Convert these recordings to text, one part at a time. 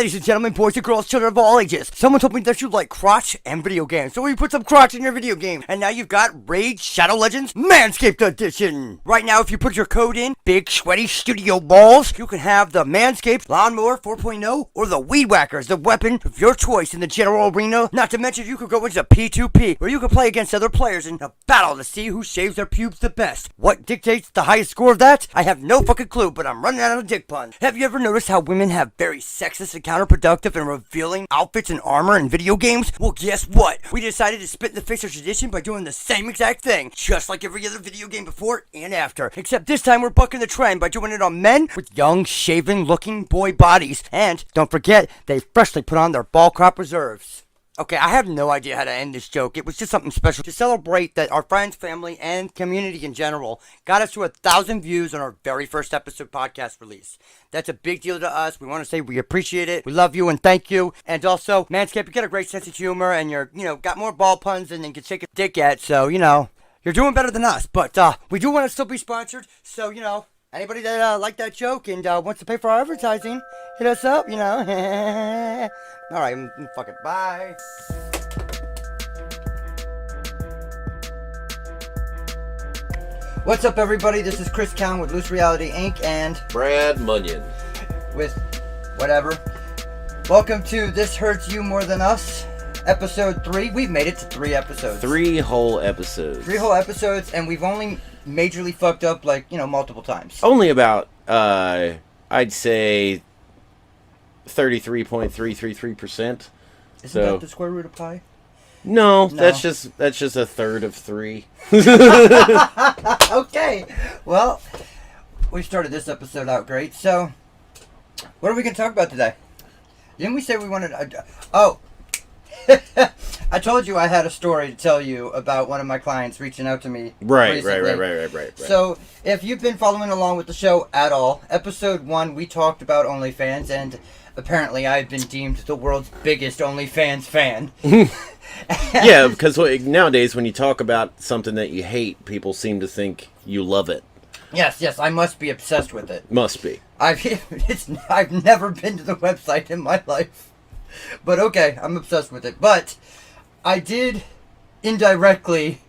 Ladies and gentlemen, boys and girls, children of all ages, someone told me that you like crotch and video games, so we put some crotch in your video game, and now you've got Raid Shadow Legends Manscaped Edition. Right now, if you put your code in, Big Sweaty Studio Balls, you can have the Manscaped Lawnmower 4.0 or the Weed Whackers, the weapon of your choice in the general arena. Not to mention, you could go into P2P, where you can play against other players in a battle to see who shaves their pubes the best. What dictates the highest score of that? I have no fucking clue, but I'm running out of dick puns. Have you ever noticed how women have very sexist and counterproductive and revealing outfits and armor in video games? Well, guess what? We decided to spit in the face of tradition by doing the same exact thing, just like every other video game before and after. Except this time we're bucking the trend by doing it on men with young, shaven-looking boy bodies. And don't forget, they freshly put on their ball crop reserves. Okay, I have no idea how to end this joke. It was just something special to celebrate that our friends, family, and community in general got us to 1,000 views on our very first episode podcast release. That's a big deal to us. We want to say we appreciate it. We love you and thank you. And also, Manscaped, you got a great sense of humor and you're, got more ball puns than you can shake a dick at. So, you're doing better than us. But we do want to still be sponsored. So, anybody that liked that joke and wants to pay for our advertising, hit us up, Alright, fuck it. Bye. What's up, everybody? This is Chris Cowan with Loose Reality Inc. and Brad Munyan with whatever. Welcome to This Hurts You More Than Us, episode 3. We've made it to 3 episodes. 3 whole episodes. 3 whole episodes, and we've only majorly fucked up, multiple times. Only about, I'd say, 33.333%. Isn't that the square root of pi? No, that's just a third of 3. Okay, well, we started this episode out great. So, what are we going to talk about today? Didn't we say we wanted... I told you I had a story to tell you about one of my clients reaching out to me. Right. So, if you've been following along with the show at all, episode 1 we talked about OnlyFans, and apparently I've been deemed the world's biggest OnlyFans fan. Yeah, because nowadays when you talk about something that you hate, people seem to think you love it. Yes, I must be obsessed with it. Must be. I've never been to the website in my life. But okay, I'm obsessed with it. But I did indirectly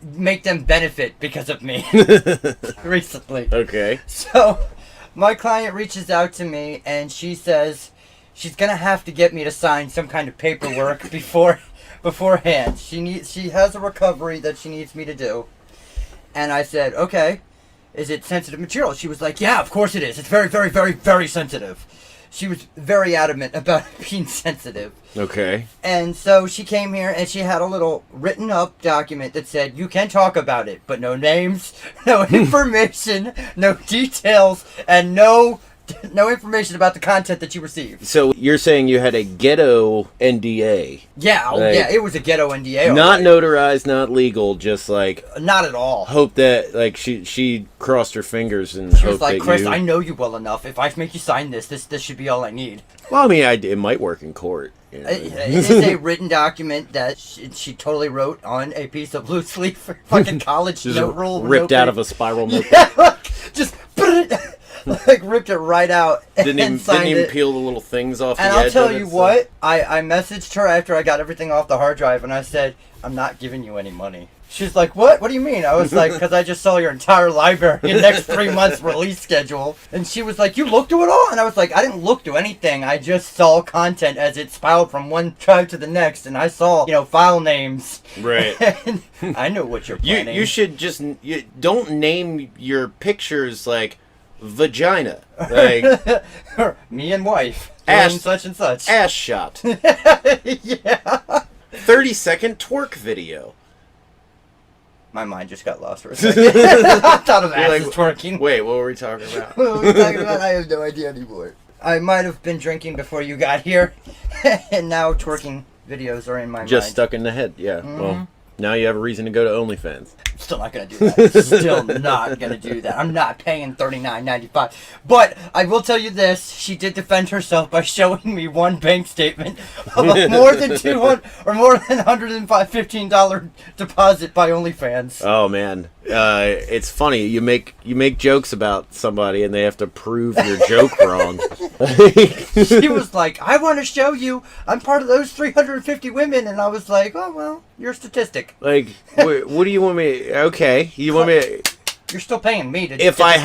make them benefit because of me recently. Okay. So my client reaches out to me and she says she's gonna have to get me to sign some kind of paperwork beforehand. She has a recovery that she needs me to do. And I said, okay, is it sensitive material? She was like, yeah, of course it is. It's very, very, very, very sensitive. She was very adamant about being sensitive. Okay. And so she came here and she had a little written up document that said, you can talk about it, but no names, no information, no details, and no information about the content that you received. So you're saying you had a ghetto NDA? Yeah, yeah, it was a ghetto NDA. Not notarized, not legal, just not at all. Hope that she crossed her fingers and she was like, Chris, I know you well enough. If I make you sign this should be all I need. Well, I mean, it might work in court. It is a written document that she totally wrote on a piece of loose leaf fucking college note roll. Ripped out of a spiral notebook. Yeah, just put it... ripped it right out and didn't even peel the little things off the edge. And I'll tell you what, I messaged her after I got everything off the hard drive and I said, I'm not giving you any money. She's like, what? What do you mean? I was like, because I just saw your entire library in the next 3 months release schedule. And she was like, you looked to it all? And I was like, I didn't look to anything. I just saw content as it spiraled from one drive to the next. And I saw, file names. Right. And I know what you're planning. You should just, don't name your pictures like vagina. Like me and wife. Ass, such and such. Ass shot. Yeah. 30-second twerk video. My mind just got lost for a second. I thought of asses twerking. Wait, what were we talking about? What were we talking about? I have no idea anymore. I might have been drinking before you got here, and now twerking videos are in my mind. Just stuck in the head, yeah. Mm-hmm. Well, now you have a reason to go to OnlyFans. Still not gonna do that. Still not gonna do that. I'm not paying $39.95. But I will tell you this: she did defend herself by showing me one bank statement of a more than $115 deposit by OnlyFans. Oh man, it's funny. You make jokes about somebody and they have to prove your joke wrong. She was like, "I want to show you I'm part of those 350 women," and I was like, "Oh well, you're a statistic." Like, what do you want me? Okay, you want me? You're still paying me to. If I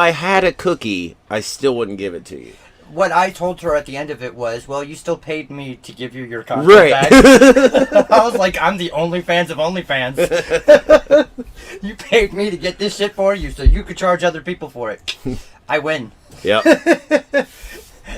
had a cookie, I still wouldn't give it to you. What I told her at the end of it was, well, you still paid me to give you your content Right. back. I was like, I'm the OnlyFans of OnlyFans. You paid me to get this shit for you so you could charge other people for it. I win. Yep.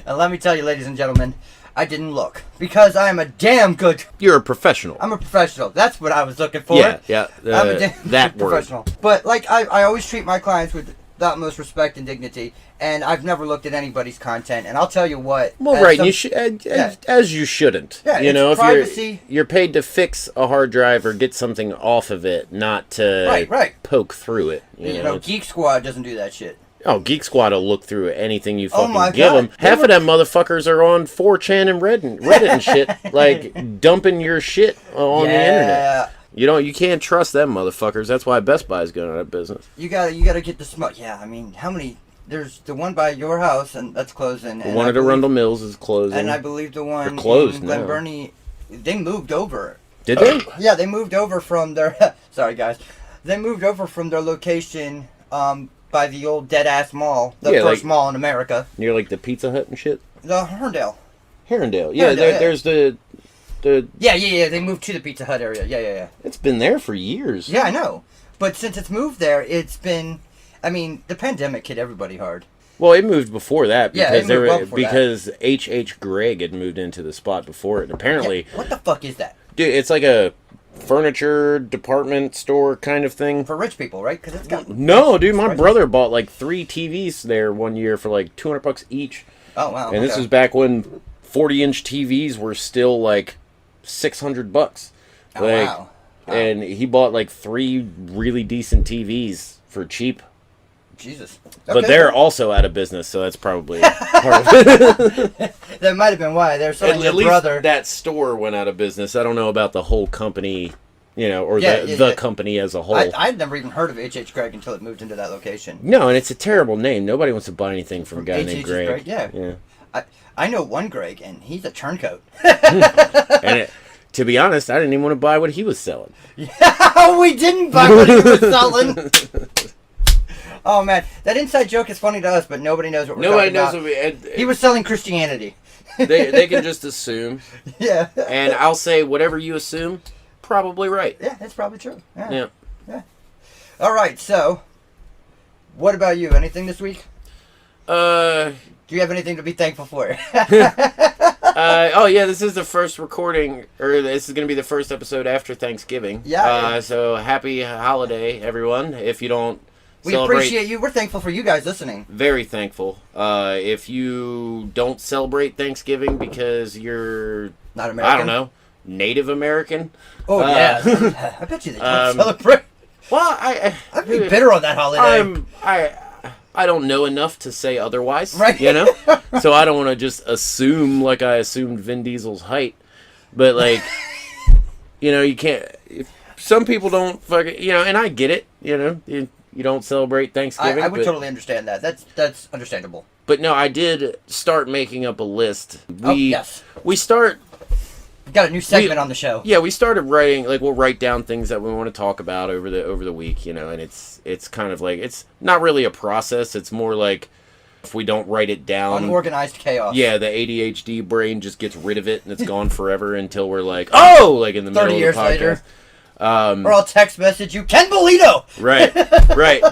And let me tell you, ladies and gentlemen, I didn't look. Because I am a damn good... You're a professional. I'm a professional. That's what I was looking for. Yeah. I'm a damn that good professional. word. But, like, I always treat my clients with the utmost respect and dignity, and I've never looked at anybody's content, and I'll tell you what. Well, right, you should, as you shouldn't. Yeah, you know, if privacy. you're paid to fix a hard drive or get something off of it, not to right. poke through it. You know, Geek Squad doesn't do that shit. Oh, Geek Squad will look through anything you Oh fucking my give God. them. Half of them motherfuckers are on 4chan and Reddit and shit, like dumping your shit on the internet. You can't trust them motherfuckers. That's why Best Buy's going out of business. You gotta get the smoke. Yeah, I mean, how many? There's the one by your house, and that's closing. The one at Arundel Mills is closing. And I believe the one closed in Glen now. Burnie, they moved over. Did they? Yeah, they moved over from their. Sorry, guys. They moved over from their location by the old dead ass mall, the first mall in America. Near like the Pizza Hut and shit. The Herndale. Herondale. Yeah, there's the. Yeah. They moved to the Pizza Hut area. Yeah. It's been there for years. Yeah, I know. But since it's moved there, it's been. I mean, the pandemic hit everybody hard. Well, it moved before that because because H.H. Gregg had moved into the spot before it. And apparently, what the fuck is that? Dude, it's like a furniture department store kind of thing for rich people, right? Because it's got no, dude. My brother bought like 3 TVs there one year for like $200 each. Oh wow! And this was back when 40-inch TVs were still like $600. Oh wow! And he bought like 3 really decent TVs for cheap. Jesus. Okay. But they're also out of business, so that's probably part of it. That might have been why. They're selling your brother. Least that store went out of business. I don't know about the whole company, or the company as a whole. I'd never even heard of H.H. Gregg until it moved into that location. No, and it's a terrible name. Nobody wants to buy anything from a guy named Greg. Yeah. I know one Greg, and he's a turncoat. And to be honest, I didn't even want to buy what he was selling. Yeah, we didn't buy what he was selling. Oh man, that inside joke is funny to us, but nobody knows what we're talking about. Nobody knows what he was selling Christianity. They can just assume. Yeah. And I'll say whatever you assume, probably right. Yeah, that's probably true. Yeah. All right, so what about you? Anything this week? Do you have anything to be thankful for? Oh yeah, this is the first recording, or this is going to be the first episode after Thanksgiving. Yeah. So happy holiday, everyone. If you don't. We appreciate you. We're thankful for you guys listening. Very thankful. If you don't celebrate Thanksgiving because you're not American, I don't know, Native American. Oh yeah, I bet you they don't celebrate. Well, I'd be bitter on that holiday. I don't know enough to say otherwise. Right. So I don't want to just assume like I assumed Vin Diesel's height, but like, you can't. Some people don't fucking and I get it. You don't celebrate Thanksgiving. I would totally understand that. That's understandable. But no, I did start making up a list. Yes. We've got a new segment on the show. Yeah, we started writing. Like we'll write down things that we want to talk about over the week. And it's kind of like it's not really a process. It's more like if we don't write it down, unorganized chaos. Yeah, the ADHD brain just gets rid of it and it's gone forever until we're like, oh, like in the middle of the podcast. 30 years later. Or I'll text message you, Ken Bolito! Right.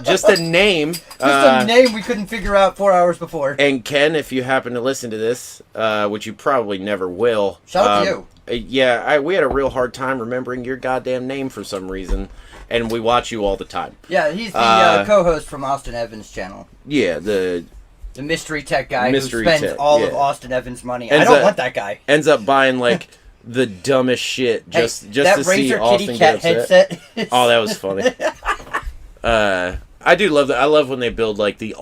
Just a name. Just a name we couldn't figure out 4 hours before. And Ken, if you happen to listen to this, which you probably never will. Shout out to you. Yeah, we had a real hard time remembering your goddamn name for some reason. And we watch you all the time. Yeah, he's the co-host from Austin Evans' channel. Yeah, the mystery tech guy who spends all of Austin Evans' money. I don't want that guy. Ends up buying like the dumbest shit just that to see Razer Austin Kitty get Cat upset. headset. Oh, that was funny. I do love that. I love when they build like the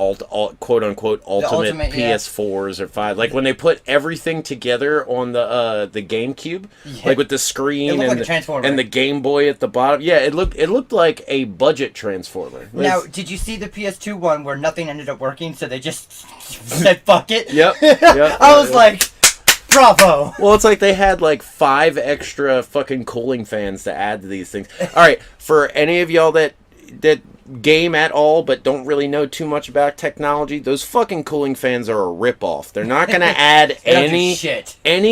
quote unquote ultimate PS4s or 5. Like when they put everything together on the GameCube, like with the screen and the Game Boy at the bottom. Yeah, it looked like a budget Transformer. Now, did you see the PS2 one where nothing ended up working, so they just said fuck it? Yep. I was like, bravo. Well, it's like they had like 5 extra fucking cooling fans to add to these things. All right, for any of y'all that game at all but don't really know too much about technology, those fucking cooling fans are a ripoff. They're not going to add any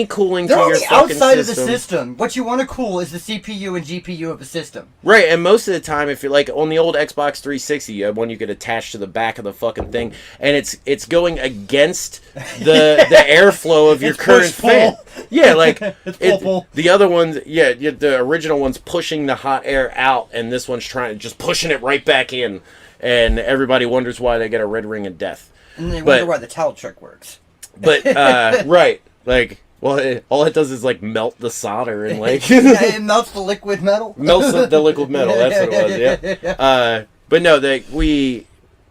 cooling to your fucking system. Outside of the system. What you want to cool is the CPU and GPU of the system. Right, and most of the time, if you're like on the old Xbox 360, you have one you could attach to the back of the fucking thing, and it's going against the airflow of your current fan. Yeah, like the other ones, the original one's pushing the hot air out, and this one's just pushing it right back in, and everybody wonders why they get a red ring of death. And they wonder why the towel trick works. But right, like, well, all it does is like melt the solder and like it melts the liquid metal. Melts the liquid metal. That's what it was. Yeah. But no, we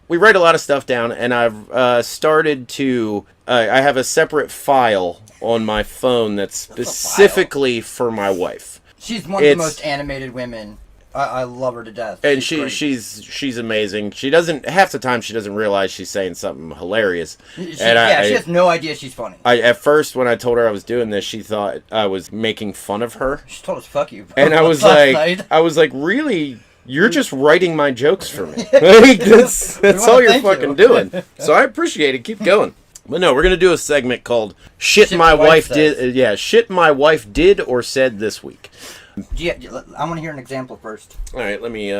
write a lot of stuff down, and I've started to. I have a separate file on my phone that's specifically for my wife. She's one of the most animated women. I love her to death. And she's amazing. She doesn't half the time she doesn't realize she's saying something hilarious. She has no idea she's funny. At first when I told her I was doing this, she thought I was making fun of her. She told us fuck you. And I was like, really? You're just writing my jokes for me. Like, that's all you're fucking doing. So I appreciate it. Keep going. But no, we're gonna do a segment called "Shit My Wife Did." Yeah, shit my wife did or said this week. Yeah, I want to hear an example first. All right, let me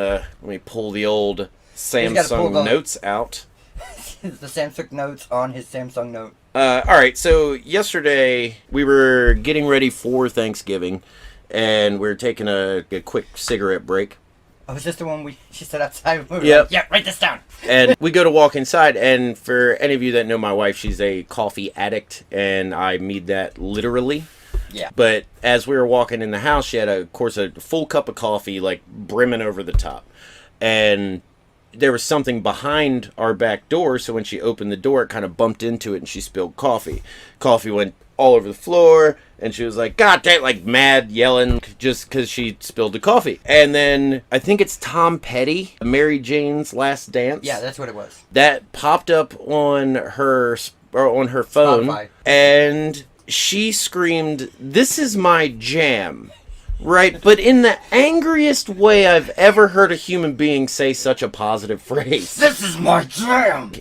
pull the old Samsung Notes out. The Samsung Notes on his Samsung Note. All right, so yesterday we were getting ready for Thanksgiving, and we were taking a quick cigarette break. Oh, was this the one she said outside? Yep. Yeah, write this down. And we go to walk inside, and for any of you that know my wife, she's a coffee addict, and I mean that literally. Yeah. But as we were walking in the house, she had, of course, a full cup of coffee, like, brimming over the top. And there was something behind our back door, so when she opened the door, it kind of bumped into it, and she spilled coffee. Coffee went all over the floor, and she was like, God damn, like, mad, yelling, just because she spilled the coffee. And then, I think it's Tom Petty, Mary Jane's Last Dance. Yeah, that's what it was. That popped up on her phone, Spotify. And she screamed, "This is my jam." Right? But in the angriest way I've ever heard a human being say such a positive phrase. This is my jam!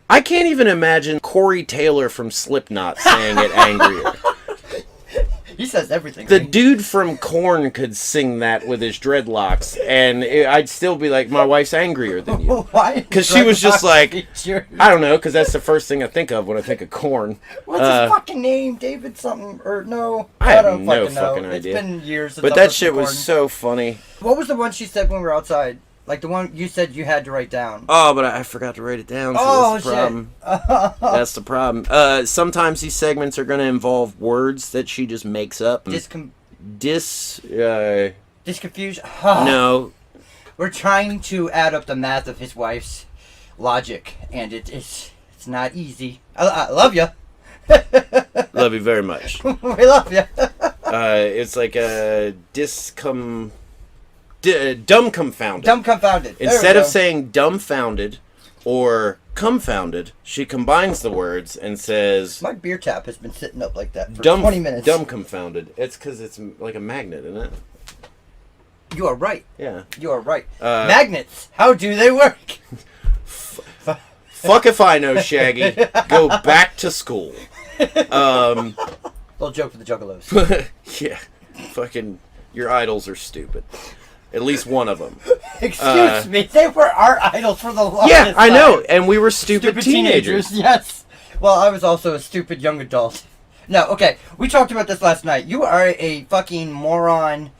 I can't even imagine Corey Taylor from Slipknot saying it angrier. He says everything. The dude from Korn could sing that with his dreadlocks, and I'd still be like, my wife's angrier than you. Why? Because she was just like, I don't know, because that's the first thing I think of when I think of Korn. What's his fucking name? David something? Or no? I have no fucking idea. It's been years since But that shit was so funny. What was the one she said when we were outside? Like the one you said you had to write down. Oh, but I forgot to write it down, so that's the problem. That's the problem. Sometimes these segments are going to involve words that she just makes up. Disconfusion? No. We're trying to add up the math of his wife's logic, and it's not easy. I love you. Love you very much. We love you. It's like a dumb confounded. Dumb confounded. Instead of saying dumbfounded or confounded, she combines the words and says... My beer tap has been sitting up like that for 20 minutes. Dumb confounded. It's because it's like a magnet, isn't it? You are right. Yeah. You are right. Magnets. How do they work? Fuck if I know, Shaggy. Go back to school. Little joke for the juggalos. Yeah. Fucking... Your idols are stupid. At least one of them. Excuse me, they were our idols for the longest time. Yeah, I know, time. And we were stupid teenagers. Yes. Well, I was also a stupid young adult. No, okay, we talked about this last night. You are a fucking moron,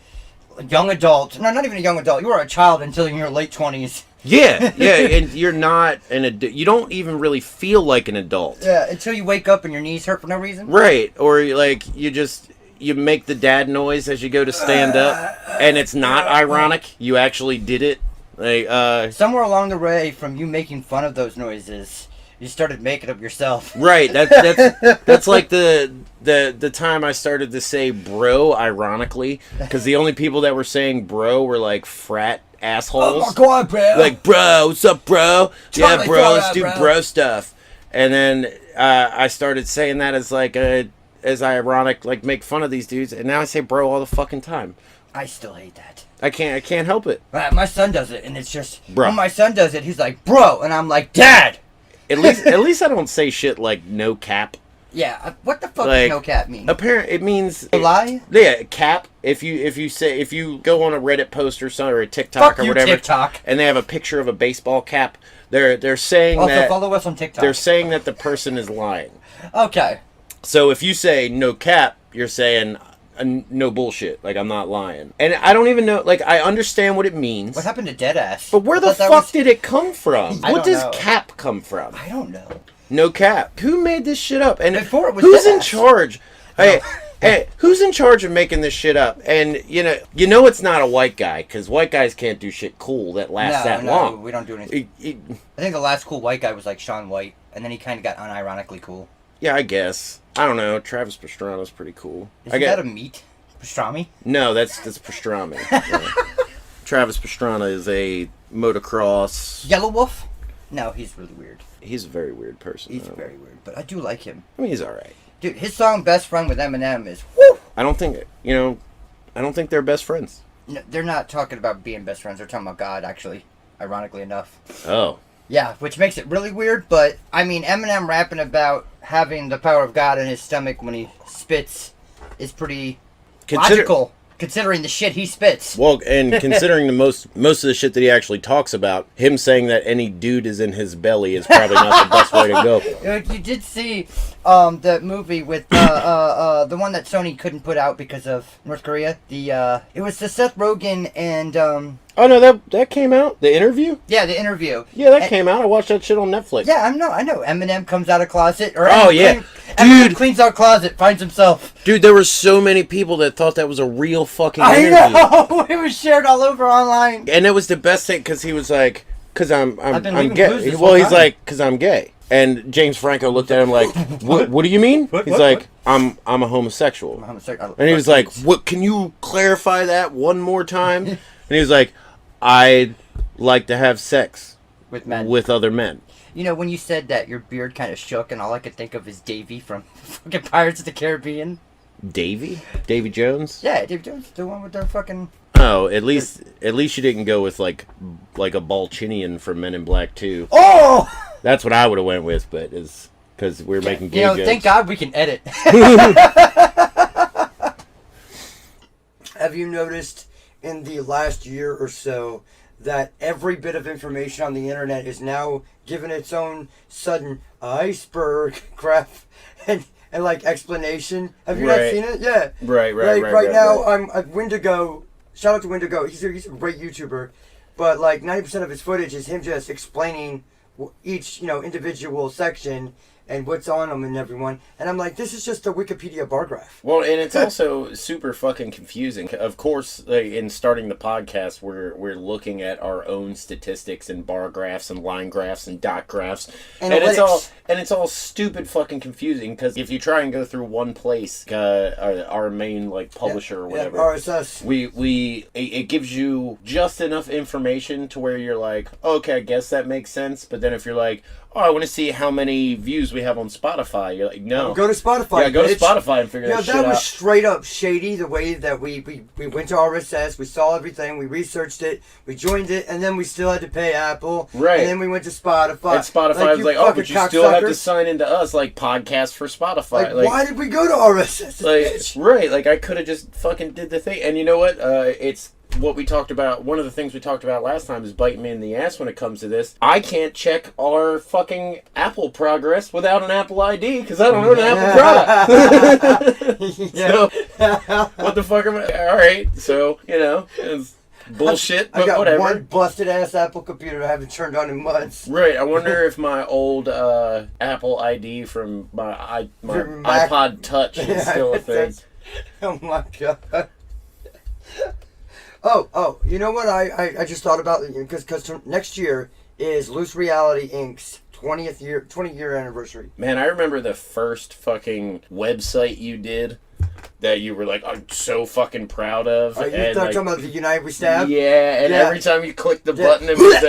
young adult. No, not even a young adult. You are a child until in your late 20s. Yeah, and you're not an adult. You don't even really feel like an adult. Yeah, until you wake up and your knees hurt for no reason. Right, or like you just... you make the dad noise as you go to stand up, and it's not ironic. You actually did it. Like somewhere along the way from you making fun of those noises, you started making them yourself. Right. That's like the time I started to say bro ironically, because the only people that were saying bro were like frat assholes. Oh my god, bro! Like, bro, what's up, bro? Totally, Yeah, bro, let's do bro. bro stuff. And then I started saying that as like as ironic, like make fun of these dudes, and now I say bro all the fucking time. I still hate that. I can't help it. My son does it, and it's just Bro. when my son does it, he's like, bro, and I'm like, dad. At least I don't say shit like no cap. Yeah, what the fuck Like, does no cap mean? Apparently, it means A lie? Yeah, cap. If you go on a Reddit post or something or a TikTok Fuck or you, whatever, TikTok. and they have a picture of a baseball cap, they're saying Also, that follow us on TikTok. they're saying that the person is lying. Okay. So if you say no cap, you're saying no bullshit. Like, I'm not lying. And I don't even know. Like, I understand what it means. What happened to Deadass? But where the fuck did it come from? I What don't does know. cap come from? I don't know. No cap. Who made this shit up? And Before it was who's in Deadass. charge? Hey, who's in charge of making this shit up? And you know it's not a white guy, because white guys can't do shit cool that lasts that long. We don't do anything. I think the last cool white guy was like Shaun White, and then he kind of got unironically cool. Yeah, I guess. I don't know. Travis Pastrana's pretty cool. Isn't that a meat? Pastrami? No, that's pastrami. Yeah. Travis Pastrana is a motocross. Yellow Wolf? No, he's really weird. He's a very weird person. He's though. very weird, but I do like him. I mean, he's all right. Dude, his song "Best Friend" with Eminem is woo. I don't think they're best friends. No, they're not talking about being best friends. They're talking about God, actually. Ironically enough. Oh. Yeah, which makes it really weird. But I mean, Eminem rapping about having the power of God in his stomach when he spits is pretty logical, considering the shit he spits. Well, and considering most of the shit that he actually talks about, him saying that any dude is in his belly is probably not the best way to go. You did see the movie with the one that Sony couldn't put out because of North Korea. It was the Seth Rogen and Oh no, that came out. The interview. yeah, the interview. Yeah, that came out. I watched that shit on Netflix. Yeah, I know. Eminem comes out of closet, or Oh, Eminem yeah. Eminem Dude. cleans out closet, finds himself. Dude, there were so many people that thought that was a real fucking I interview. know. It was shared all over online. And it was the best thing because he was like, "Cause I'm been I'm leaving gay." blues this Well, whole he's time. like, "Cause I'm gay." And James Franco looked at him like, "What do you mean?" What? He's What? like, "I'm a homosexual." And he was like, "What? Can you clarify that one more time?" And he was like, "I'd like to have sex with men. with other men." You know, when you said that, your beard kind of shook, and all I could think of is Davy from fucking Pirates of the Caribbean. Davy Jones. Yeah, Davy Jones, the one with their fucking. Oh, at least you didn't go with like a Balchinian from Men in Black 2. Oh! That's what I would have went with, but is because we're making gay jokes. Thank God we can edit. Have you noticed in the last year or so that every bit of information on the internet is now given its own sudden iceberg graph and like explanation? Have you not seen it? Yeah. Right now, I'm at Wendigo. Shout out to Wendigo. He's a great YouTuber, but like 90% of his footage is him just explaining each individual section and what's on them and everyone. And I'm like, this is just a Wikipedia bar graph. Well, and it's also super fucking confusing. Of course, in starting the podcast, we're looking at our own statistics and bar graphs and line graphs and dot graphs, and it's all stupid fucking confusing because if you try and go through one place, our main like publisher or whatever, RSS, it gives you just enough information to where you're like, okay, I guess that makes sense. But then if you're like, oh, I want to see how many views we have on Spotify. You're like, no. Go to Spotify. Yeah, go to Spotify and figure that shit out. That was straight up shady, the way that we went to RSS, we saw everything, we researched it, we joined it, and then we still had to pay Apple. Right. And then we went to Spotify. And Spotify was like, oh, but you still have to sign into us, like, podcast for Spotify. Like, why did we go to RSS? Right, like, I could have just fucking did the thing. And you know what? It's what we talked about. One of the things we talked about last time is biting me in the ass when it comes to this. I can't check our fucking Apple progress without an Apple ID because I don't own an Apple product. So, what the fuck am I? All right, so it's bullshit, but I got whatever. one busted ass Apple computer I haven't turned on in months. Right, I wonder if my old Apple ID from my iPod Touch is still a thing. Oh my god. Oh, you know what I just thought about, because next year is Loose Reality Inc.'s 20 year anniversary. Man, I remember the first fucking website you did that you were like, I'm so fucking proud of. Are you talking about the United We Stab? Yeah, and every time you click the button, it was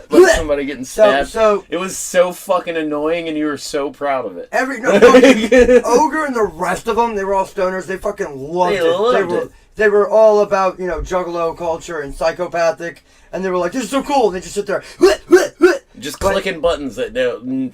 like somebody getting stabbed. So it was so fucking annoying, and you were so proud of it. Ogre and the rest of them, they were all stoners. They fucking loved it. They were all about, juggalo culture and psychopathic, and they were like, this is so cool. And they just sit there, just clicking buttons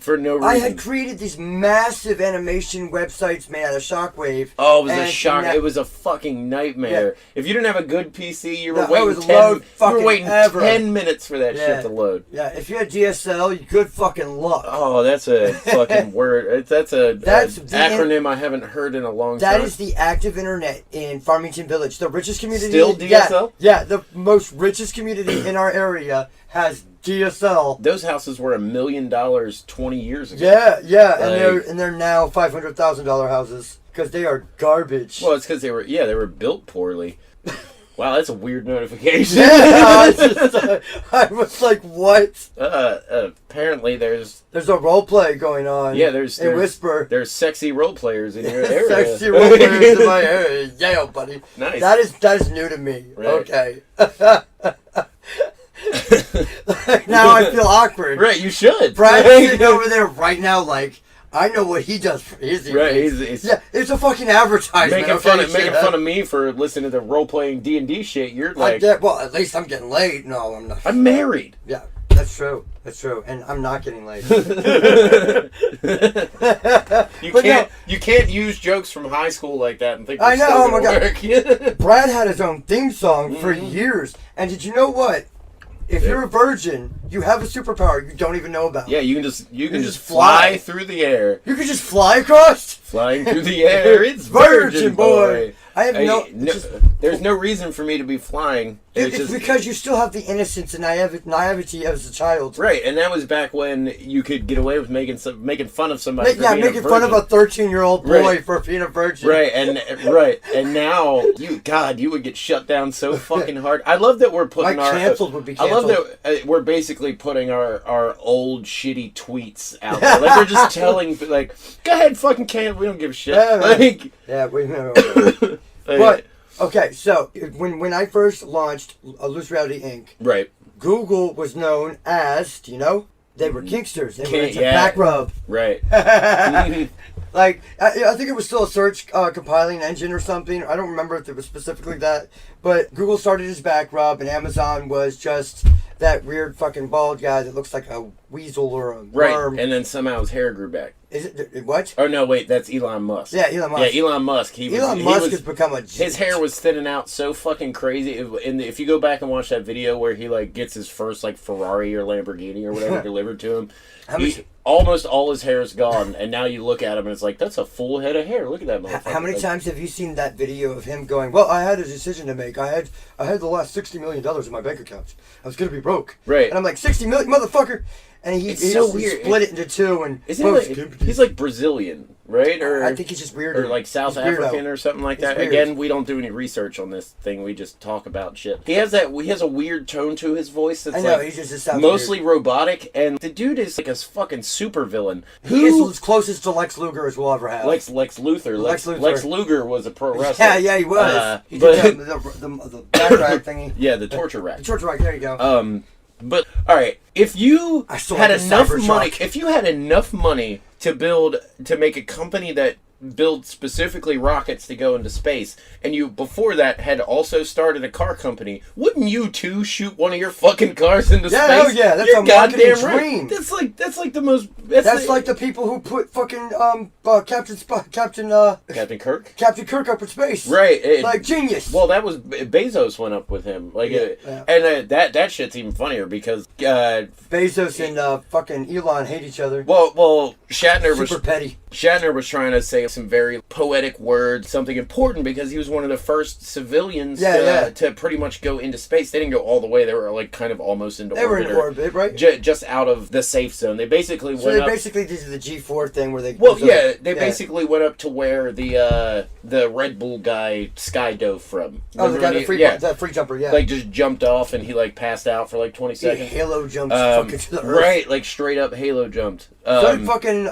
for no reason. I had created these massive animation websites made out of Shockwave. Oh, it was a shock. It was a fucking nightmare. Yeah. If you didn't have a good PC, you were waiting 10 minutes for that shit to load. Yeah, if you had DSL, you good fucking luck. Oh, that's a fucking word. That's an acronym I haven't heard in a long time. That is the active internet in Farmington Village. The richest community. Still DSL? Yeah, the most richest community in our area has DSL. Those houses were $1 million 20 years ago. Yeah, and they're now $500,000 houses because they are garbage. Well, it's because they were built poorly. Wow, that's a weird notification. Yeah, I was like, what? Apparently there's a role play going on. Yeah, there's Whisper. There's sexy role players in your area. Sexy role players in my area. Yeah, buddy. Nice. That is new to me. Right. Okay. Now I feel awkward. Right, you should. Brad's sitting over there right now, like, I know what he does for his evenings. Right, it's a fucking advertisement. Making fun of me for listening to the role playing D&D shit. You're like, well, at least I'm getting laid. No, I'm not. I'm married. Yeah, that's true. That's true, and I'm not getting laid. You can't use jokes from high school like that and think I know. Oh my god. Work. Brad had his own theme song for years, and did you know what? If you're a virgin, you have a superpower you don't even know about. Yeah, you can just fly through the air. You can just fly across? Flying through the air, it's Virgin Boy. There's no reason for me to be flying. It's because you still have the innocence and naivety as a child. Right, and that was back when you could get away with making fun of somebody. Making fun of a 13-year-old boy for being a virgin. Right, and now you would get shut down so fucking hard. I love that we're putting canceled would be canceled. I love that we're basically putting our old shitty tweets out there. Like we're just telling go ahead, fucking cancel. We don't give a shit. Yeah, we know. But okay, so when I first launched Loose Reality Inc., right, Google was known as, do you know? They were kinksters. They were into back rub. Right. Like, I think it was still a search compiling engine or something. I don't remember if it was specifically that. But Google started as back rub, and Amazon was just that weird fucking bald guy that looks like a weasel or a worm. Right, and then somehow his hair grew back. Is it what? Oh no, wait, that's Elon Musk. Yeah, Elon Musk. Yeah, Elon Musk. Elon Musk has become a. His hair was thinning out so fucking crazy. And if you go back and watch that video where he gets his first Ferrari or Lamborghini or whatever delivered to him, almost all his hair is gone. And now you look at him and it's like, that's a full head of hair. Look at that motherfucker. How many times have you seen that video of him going, well, I had a decision to make. I had the last $60 million in my bank account. I was gonna be broke. Right. And I'm like, 60 million, motherfucker. And he so weird. Split it into two, and he's like Brazilian, right? Or I think he's just weird, or like South African or something like that. Weird. Again, we don't do any research on this thing. We just talk about shit. He has a weird tone to his voice that's he just mostly robotic, and the dude is like a fucking super villain. He is as closest to Lex Luger as we'll ever have. Lex Luthor. Lex Luger was a pro wrestler. Yeah, he was. He did the back rack thingy. Yeah, the torture rack. The torture rack. There you go. But all right, if you had enough money to make a company that build specifically rockets to go into space, and you before that had also started a car company, wouldn't you too shoot one of your fucking cars into space? Oh yeah, that's You're a marketing goddamn dream. Right. That's like the most. That's like the people who put fucking Captain Kirk up in space. Right. Like genius. Well, that was Bezos went up with him. And that shit's even funnier because Bezos and fucking Elon hate each other. Well, Shatner super petty. Shatner was trying to say say some very poetic words, something important, because he was one of the first civilians to pretty much go into space. They didn't go all the way. They were like kind of almost into orbit. They were in orbit, right? Just out of the safe zone. They basically went up. Basically did the G4 thing where they... basically went up to where the Red Bull guy skydove from. Oh, the guy, that free jumper, yeah. Like, just jumped off and he, like, passed out for, like, 20 seconds. He halo jumped fucking to the earth. Right, like, straight up halo jumped. Like fucking,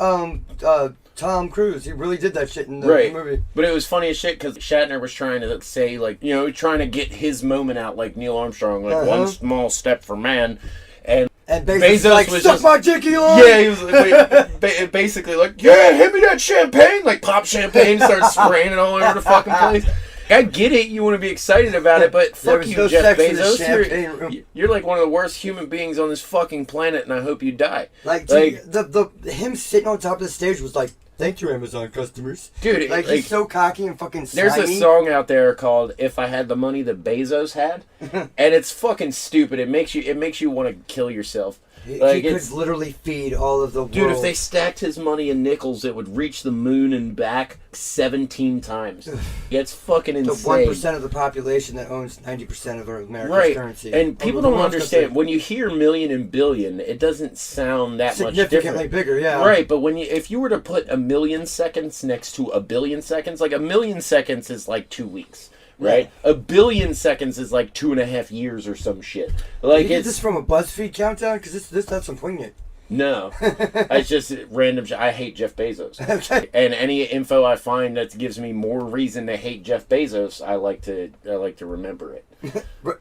Tom Cruise. He really did that shit in the movie. But it was funny as shit because Shatner was trying to say, like, you know, trying to get his moment out like Neil Armstrong, like, one small step for man. And Bezos like, was suck my dicky on! Yeah, he was basically like, yeah, hit me that champagne! Like, pop champagne, start spraying it all over the fucking place. I get it, you want to be excited about it, but fuck you, Jeff Bezos. You're like one of the worst human beings on this fucking planet, and I hope you die. Like him sitting on top of the stage was like, thank you, Amazon customers. Dude, like he's so cocky and fucking slimy. There's a song out there called "If I Had the Money That Bezos Had," and it's fucking stupid. It makes you want to kill yourself. Like, he could literally feed all of the world. Dude, if they stacked his money in nickels, it would reach the moon and back 17 times. It's fucking insane. The 1% of the population that owns 90% of our American currency. And people don't understand. When you hear million and billion, it doesn't sound that much different. Significantly bigger, yeah. Right, but if you were to put 1,000,000 seconds next to 1,000,000,000 seconds, like 1,000,000 seconds is like 2 weeks. Right, 1,000,000,000 seconds is like 2.5 years or some shit. Like, you get this from a BuzzFeed countdown because that's some poignant. No, it's just random. I hate Jeff Bezos. Okay. And any info I find that gives me more reason to hate Jeff Bezos, I like to remember it.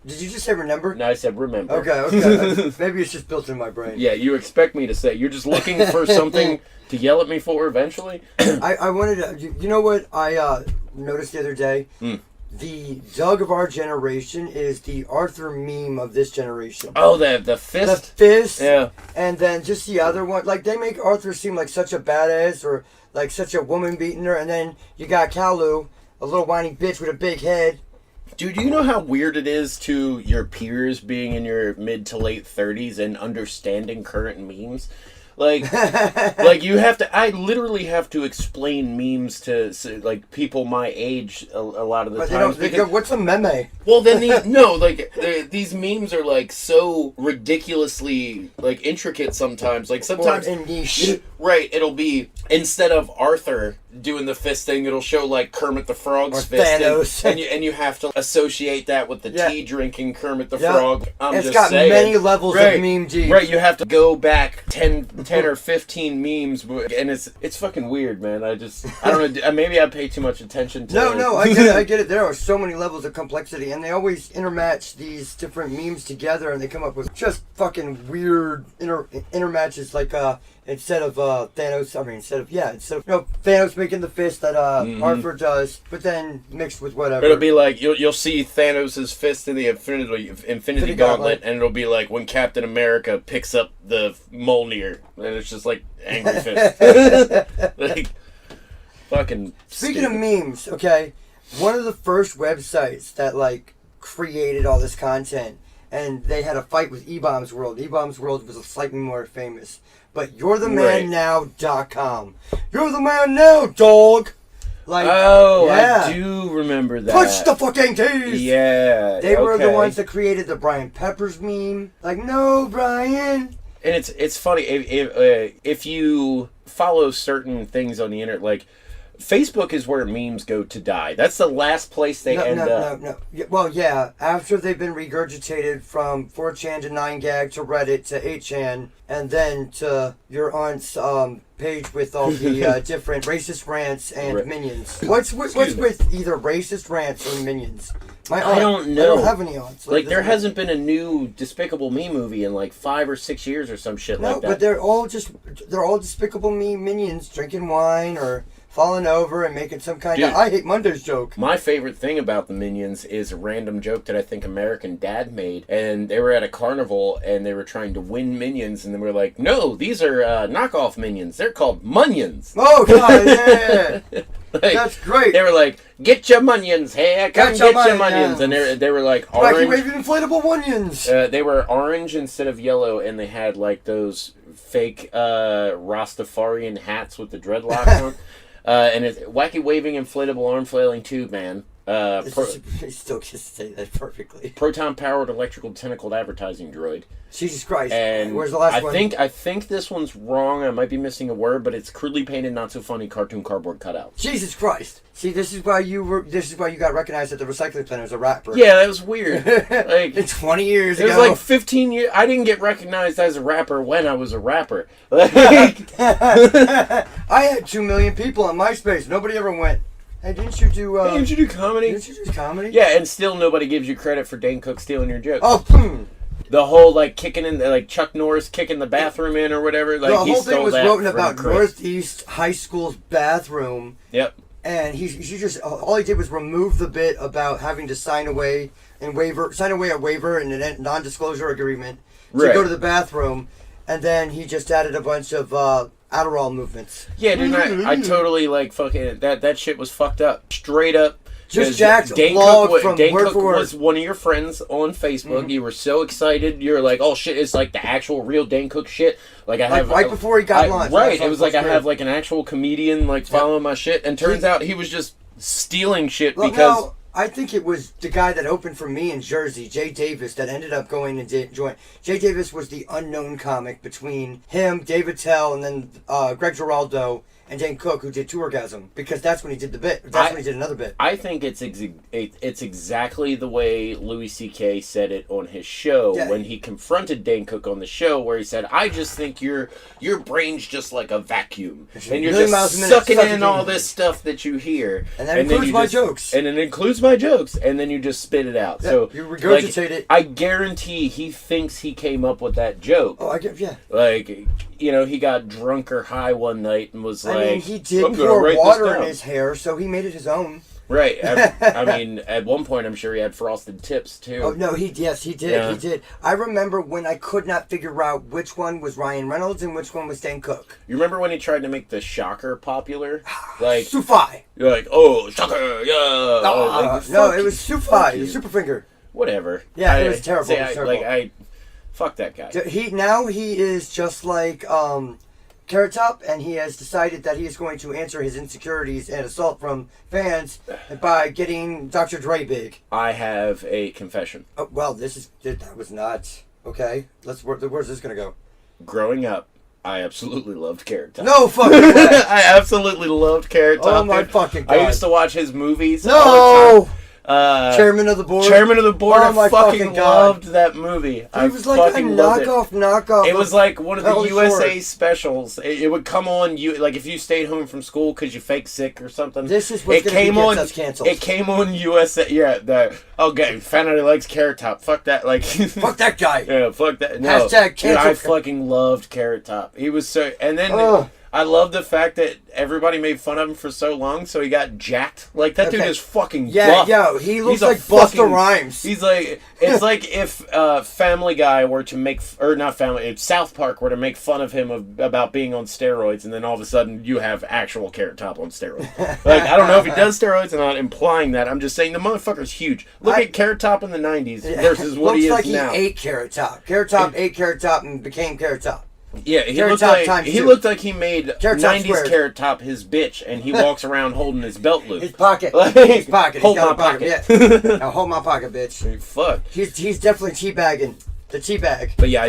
Did you just say remember? No, I said remember. Okay. Maybe it's just built in my brain. Yeah, you expect me to say. You're just looking for something to yell at me for eventually. I wanted to. You know what I noticed the other day? The Doug of our generation is the Arthur meme of this generation. Oh, the fist? The fist. Yeah. And then just the other one. Like, they make Arthur seem like such a badass or like such a woman beating her. And then you got Kalu, a little whiny bitch with a big head. Dude, do you know how weird it is to your peers being in your mid to late 30s and understanding current memes? Like you have to. I literally have to explain memes to like people my age a lot of the time. They go, what's a meme? Well, then these memes are like so ridiculously like intricate sometimes. Like sometimes or niche. Right, it'll be instead of Arthur doing the fist thing, it'll show like Kermit the Frog's fist, Thanos. and you have to associate that with the tea drinking Kermit the Frog. It's got many levels of meme G. Right, you have to go back 10 or 15 memes, and it's fucking weird, man. I don't know. Maybe I pay too much attention to. No, I get it. There are so many levels of complexity, and they always intermatch these different memes together, and they come up with just fucking weird intermatches. Like instead of Thanos making the fist that Arthur does, but then mixed with whatever. It'll be like you'll see Thanos' fist in the Infinity Gauntlet, and it'll be like when Captain America picks up the Mjolnir, and it's just like angry fist. Like fucking. Speaking of memes, okay, one of the first websites that like created all this content, and they had a fight with E-Bombs World. E-Bombs World was slightly more famous. But you'rethemannow.com. You're the man now, dog. Like, I do remember that. Push the fucking keys. Yeah. They were the ones that created the Brian Peppers meme. Like, no, Brian. And it's funny if you follow certain things on the internet, like Facebook is where memes go to die. That's the last place they end up. No. Well, yeah. After they've been regurgitated from 4chan to 9gag to Reddit to 8chan, and then to your aunt's page with all the different racist rants and minions. What's with either racist rants or minions? My aunt, I don't know. I don't have any aunts. Like there hasn't been a new Despicable Me movie in like 5 or 6 years or some shit like that. No, but they're all Despicable Me minions drinking wine or falling over and making some kind of I hate Mondays joke. My favorite thing about the Minions is a random joke that I think American Dad made. And they were at a carnival and they were trying to win Minions. And they were like, no, these are knockoff Minions. They're called Munyans. Oh, God, yeah. Like, that's great. They were like, get your Munions here. Come get your Munions. And they were like orange. Like waving inflatable Munions. They were orange instead of yellow. And they had like those fake Rastafarian hats with the dreadlocks on. And it's wacky waving inflatable arm flailing tube man. You still just say that perfectly. Proton powered electrical tentacled advertising droid. Jesus Christ! And where's the last one? I think this one's wrong. I might be missing a word, but it's crudely painted, not so funny cartoon cardboard cutout. Jesus Christ! See, this is why you got recognized at the recycling center as a rapper. Yeah, that was weird. Like it's 20 years ago. It was like 15 years. I didn't get recognized as a rapper when I was a rapper. Like, I had 2 million people on MySpace. Nobody ever went, hey, didn't you do comedy? Didn't you do comedy? Yeah, and still nobody gives you credit for Dane Cook stealing your jokes. Oh, the whole like kicking in, like Chuck Norris kicking the bathroom in or whatever. Like the he whole stole thing was that written from about Chris. Northeast High School's bathroom. Yep. And he just all he did was remove the bit about having to sign away a waiver and a non-disclosure agreement to go to the bathroom, and then he just added a bunch of Adderall movements. Yeah, dude, I totally like fucking that shit was fucked up, straight up. Just Jack's blog from Dane word Cook for word. was one of your friends on Facebook. You were so excited. You're like, oh shit, it's like the actual real Dane Cook shit. Like I have right before he got launched. Right, it was like I have like an actual comedian like following my shit, and turns out he was just stealing shit because. No, I think it was the guy that opened for me in Jersey, Jay Davis, that ended up going and join. Jay Davis was the unknown comic between him, David Tell, and then Greg Giraldo and Dane Cook, who did Tourgasm, because that's when he did the bit. That's when he did another bit. I think it's exactly the way Louis C.K. said it on his show when he confronted Dane Cook on the show, where he said, "I just think your brain's just like a vacuum, and you're just sucking in all this stuff that you hear, and that includes my jokes, and it includes my jokes, and then you just spit it out." So you regurgitate it. I guarantee he thinks he came up with that joke. Oh, I get like. You know, he got drunk or high one night and was like... I mean, he did pour water in his hair, so he made it his own. Right. I mean, at one point, I'm sure he had frosted tips, too. Oh, no, he did. Yeah. He did. I remember when I could not figure out which one was Ryan Reynolds and which one was Dane Cook. You remember when he tried to make the shocker popular? Like... Sufi! You're like, oh, shocker, yeah! No, it was Sufi. It was Superfinger. Whatever. Yeah, it was terrible. It was terrible. Fuck that guy. He is just like Carrot Top, and he has decided that he is going to answer his insecurities and assault from fans by getting Dr. Dre big. I have a confession. Oh, well, that was not okay. Where's this gonna go? Growing up, I absolutely loved Carrot Top. No fucking way. I absolutely loved Carrot Top. Oh my fucking God. I used to watch his movies. No. All the time. Chairman of the Board. Oh, I fucking loved that movie. It was like a knockoff. It was like one of the USA specials. It would come on like if you stayed home from school because you fake sick or something. This is what's going to get us canceled. It came on USA. Yeah, okay, found out he likes Carrot Top. Fuck that. Like fuck that guy. Yeah, fuck that. No, Hashtag cancel. Dude, I fucking loved Carrot Top. He was so, and then. I love the fact that everybody made fun of him for so long, so he got jacked. Like, that dude is fucking buff. Yeah, he looks like Busta Rhymes. He's like, it's like if Family Guy were to make, or not Family, if South Park were to make fun of him about being on steroids, and then all of a sudden you have actual Carrot Top on steroids. Like, I don't know if he does steroids, I'm not implying that. I'm just saying the motherfucker's huge. Look at Carrot Top in the 90s versus what he is now. Looks like he ate Carrot Top. Carrot Top ate Carrot Top and became Carrot Top. Yeah, he looked like he made 90s Carrot Top his bitch, and he walks around holding his belt loop. His pocket. His pocket. Hold my pocket. Yeah. Now hold my pocket, bitch. Fuck. He's definitely teabagging. The teabag. But yeah,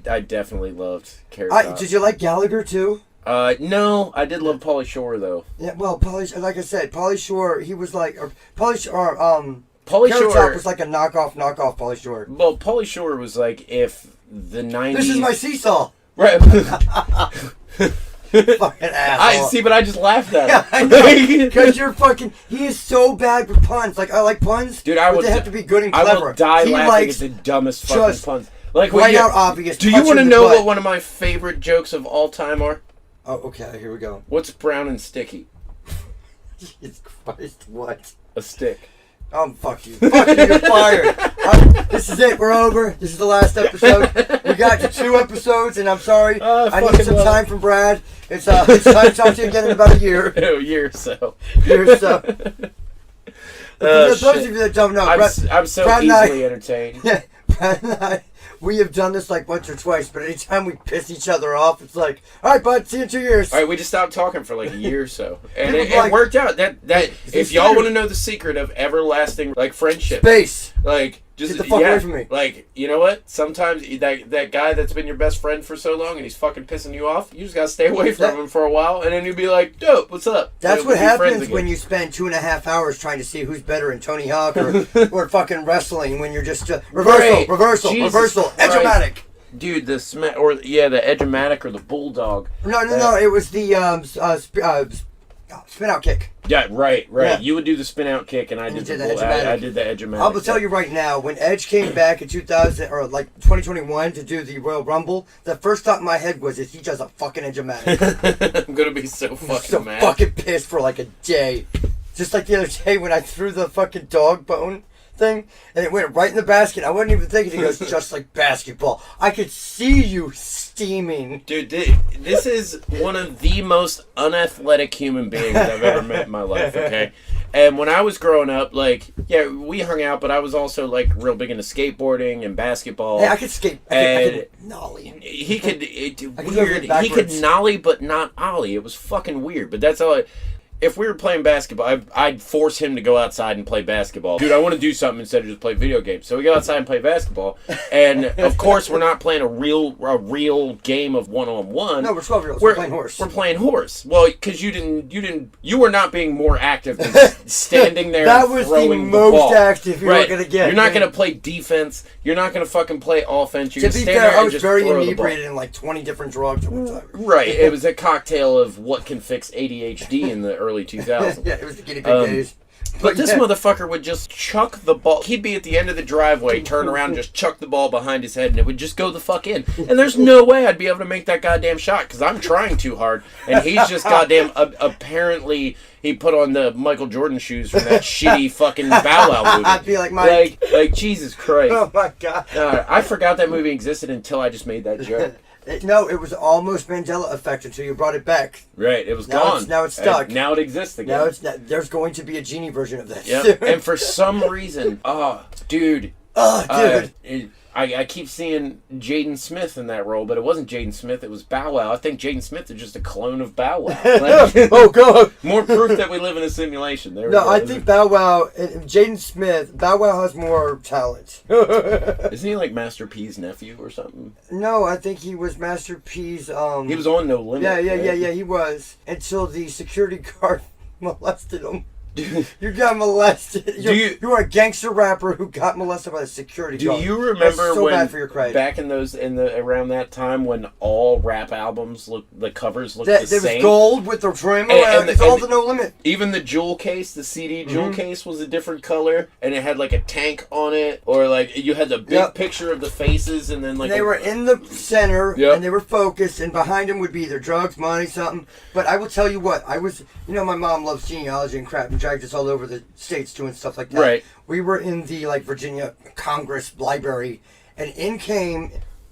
I definitely loved Carrot Top. Did you like Gallagher, too? No, I did love Pauly Shore, though. Yeah, well, like I said, Pauly Shore, he was like... Carrot Top was like a knockoff Pauly Shore. Well, Pauly Shore was like if the 90s... This is my seesaw! Right. Fucking asshole. See, but I just laughed at yeah, I know. Because you're fucking... He is so bad with puns. Like, I like puns. Dude, they have to be good and clever. I will die laughing at the dumbest fucking puns. Like, right out obvious. Do you want to know what one of my favorite jokes of all time are? Oh, okay. Here we go. What's brown and sticky? Jesus Christ, what? A stick. Fuck you. Fuck you, you're fired. This is it. We're over. This is the last episode. We got to 2 episodes, and I'm sorry. I need some time from Brad. It's time to talk to you again in about a year. A year or so. Those of you that don't know, I'm so Brad easily entertained. Yeah, We have done this like once or twice, but anytime we piss each other off, it's like, all right, bud, see you in 2 years. All right, we just stopped talking for like a year or so, and People it worked out. That if y'all serious? want to know the secret of everlasting like friendship, Space. like just Get the fuck away from me. Like, you know what? Sometimes that guy that's been your best friend for so long and he's fucking pissing you off, you just gotta stay away from him for a while, and then you'll be like, dope, what's up? That's We'll what be friends happens again. when you spend 2.5 hours trying to see who's better in Tony Hawk or fucking wrestling. When you're just reversal, Jesus Christ. edge-o-matic. Dude, the edge-o-matic or the bulldog. No. It was the spin out kick. Yeah, right. Yeah. You would do the spin out kick, and I did the edge-o-matic. I'll tell you right now, when Edge came back in 2000 or like 2021 to do the Royal Rumble, the first thought in my head was, "Is he just a fucking edge-o-matic?" I'm gonna be so fucking so mad. fucking pissed for like a day. Just like the other day when I threw the fucking dog bone thing and it went right in the basket. I wasn't even thinking. He goes, just like basketball. I could see you steaming. Dude, this is one of the most unathletic human beings I've ever met in my life, okay? And when I was growing up, like, yeah, we hung out, but I was also, like, real big into skateboarding and basketball. Hey, I could skate. I could nollie. He could, weird. He could nollie, but not ollie. It was fucking weird, but that's all if we were playing basketball, I'd force him to go outside and play basketball. Dude, I want to do something instead of just play video games. So we go outside and play basketball. And, of course, we're not playing a real game of one-on-one. No, we're 12-year-olds. We're playing horse. We're playing horse. Well, because you were not being more active than standing there that and was throwing the the most ball. active you were going to get. You're not going to play defense. You're not going to fucking play offense. You're To going to be stand fair, there I and was just very throw the ball. inebriated in like 20 different drugs at one time. Right. It was a cocktail of what can fix ADHD in the early 2000s. Yeah, it was the guinea pig days. But this motherfucker would just chuck the ball. He'd be at the end of the driveway, turn around, and just chuck the ball behind his head, and it would just go the fuck in. And there's no way I'd be able to make that goddamn shot, because I'm trying too hard. And he's just goddamn, apparently, he put on the Michael Jordan shoes from that shitty fucking Bow Wow movie. I'd be like Mike. Like Jesus Christ. Oh my God. I forgot that movie existed until I just made that joke. No, it was almost Mandela effect until you brought it back. Right, it was Now gone. now it's stuck. Now it exists again. Now it's not, there's going to be a genie version of this. Yep. And for some reason, dude. I keep seeing Jaden Smith in that role, but it wasn't Jaden Smith, it was Bow Wow. I think Jaden Smith is just a clone of Bow Wow. Oh, God. More proof that we live in a simulation. I think Bow Wow, Jaden Smith, Bow Wow has more talent. Isn't he like Master P's nephew or something? No, I think he was Master P's, He was on No Limit. Yeah, he was. Until the security guard molested him. You got molested. You were a gangster rapper who got molested by the security guard. Do you remember That's so when bad for your credit. back in around that time when all rap albums the covers looked the There same? was gold with the trim And- around. It's all the No Limit. Even the jewel case, the CD jewel case was a different color, and it had like a tank on it, or like you had the big picture of the faces, and then like They were in the center, Yep. and they were focused, and behind them would be either drugs, money, something. But I will tell you what, my mom loves genealogy and crap, and dragged us all over the states doing stuff like that. Right. We were in the Virginia Congress library, and in came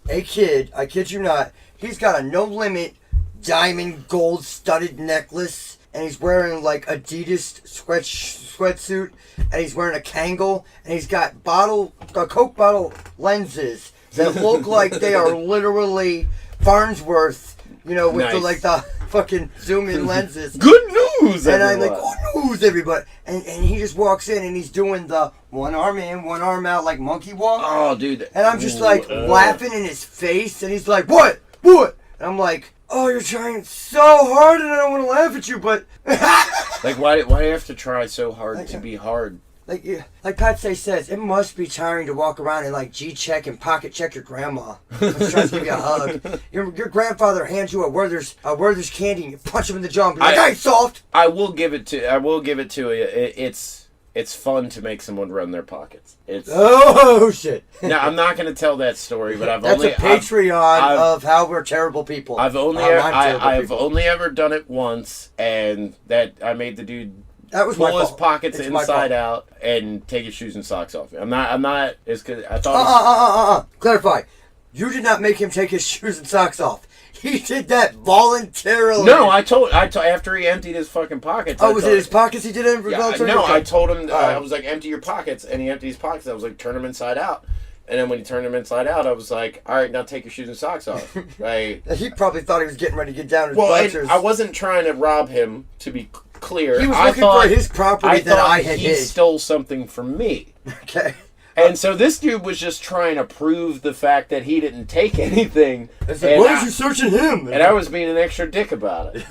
a kid. I kid you not. He's got a No Limit diamond gold studded necklace, and he's wearing like Adidas sweatsuit, and he's wearing a Kangol, and he's got Coke bottle lenses that look like they are literally Farnsworth. With Nice. the fucking zoom in lenses. good news, And I'm everyone. like, good news, everybody. And he just walks in and he's doing the one arm in, one arm out, like monkey walk. Oh, dude. And I'm just like laughing in his face. And he's like, what? And I'm like, oh, you're trying so hard and I don't want to laugh at you, but. Like, why do you have to try so hard to be hard? Like Pat says, it must be tiring to walk around and like G-check and pocket check your grandma. Just trying to give you a hug. Your grandfather hands you a Werther's candy and you punch him in the jaw and be like, hey, soft! I will give it to you. It's fun to make someone run their pockets. Oh, shit. Now, I'm not going to tell that story, but That's a Patreon of how we're terrible people. I've only ever done it once, and that I made the dude that was pull my his fault. pockets It's inside out and take his shoes and socks off. I'm not. It's because I thought. Clarify. You did not make him take his shoes and socks off. He did that voluntarily. No, I told after he emptied his fucking pockets. Oh, was it his pockets he did it for voluntarily? No, I told him. I was like, empty your pockets, and he emptied his pockets. I was like, turn them inside out. And then when he turned them inside out, I was like, all right, now take your shoes and socks off. Like, He probably thought he was getting ready to get down his well, boxers. I wasn't trying to rob him, to be clear. He was looking for his property that I had he hid. stole something from me. Okay. And so this dude was just trying to prove the fact that he didn't take anything. It's like, why are you searching him? And I was being an extra dick about it.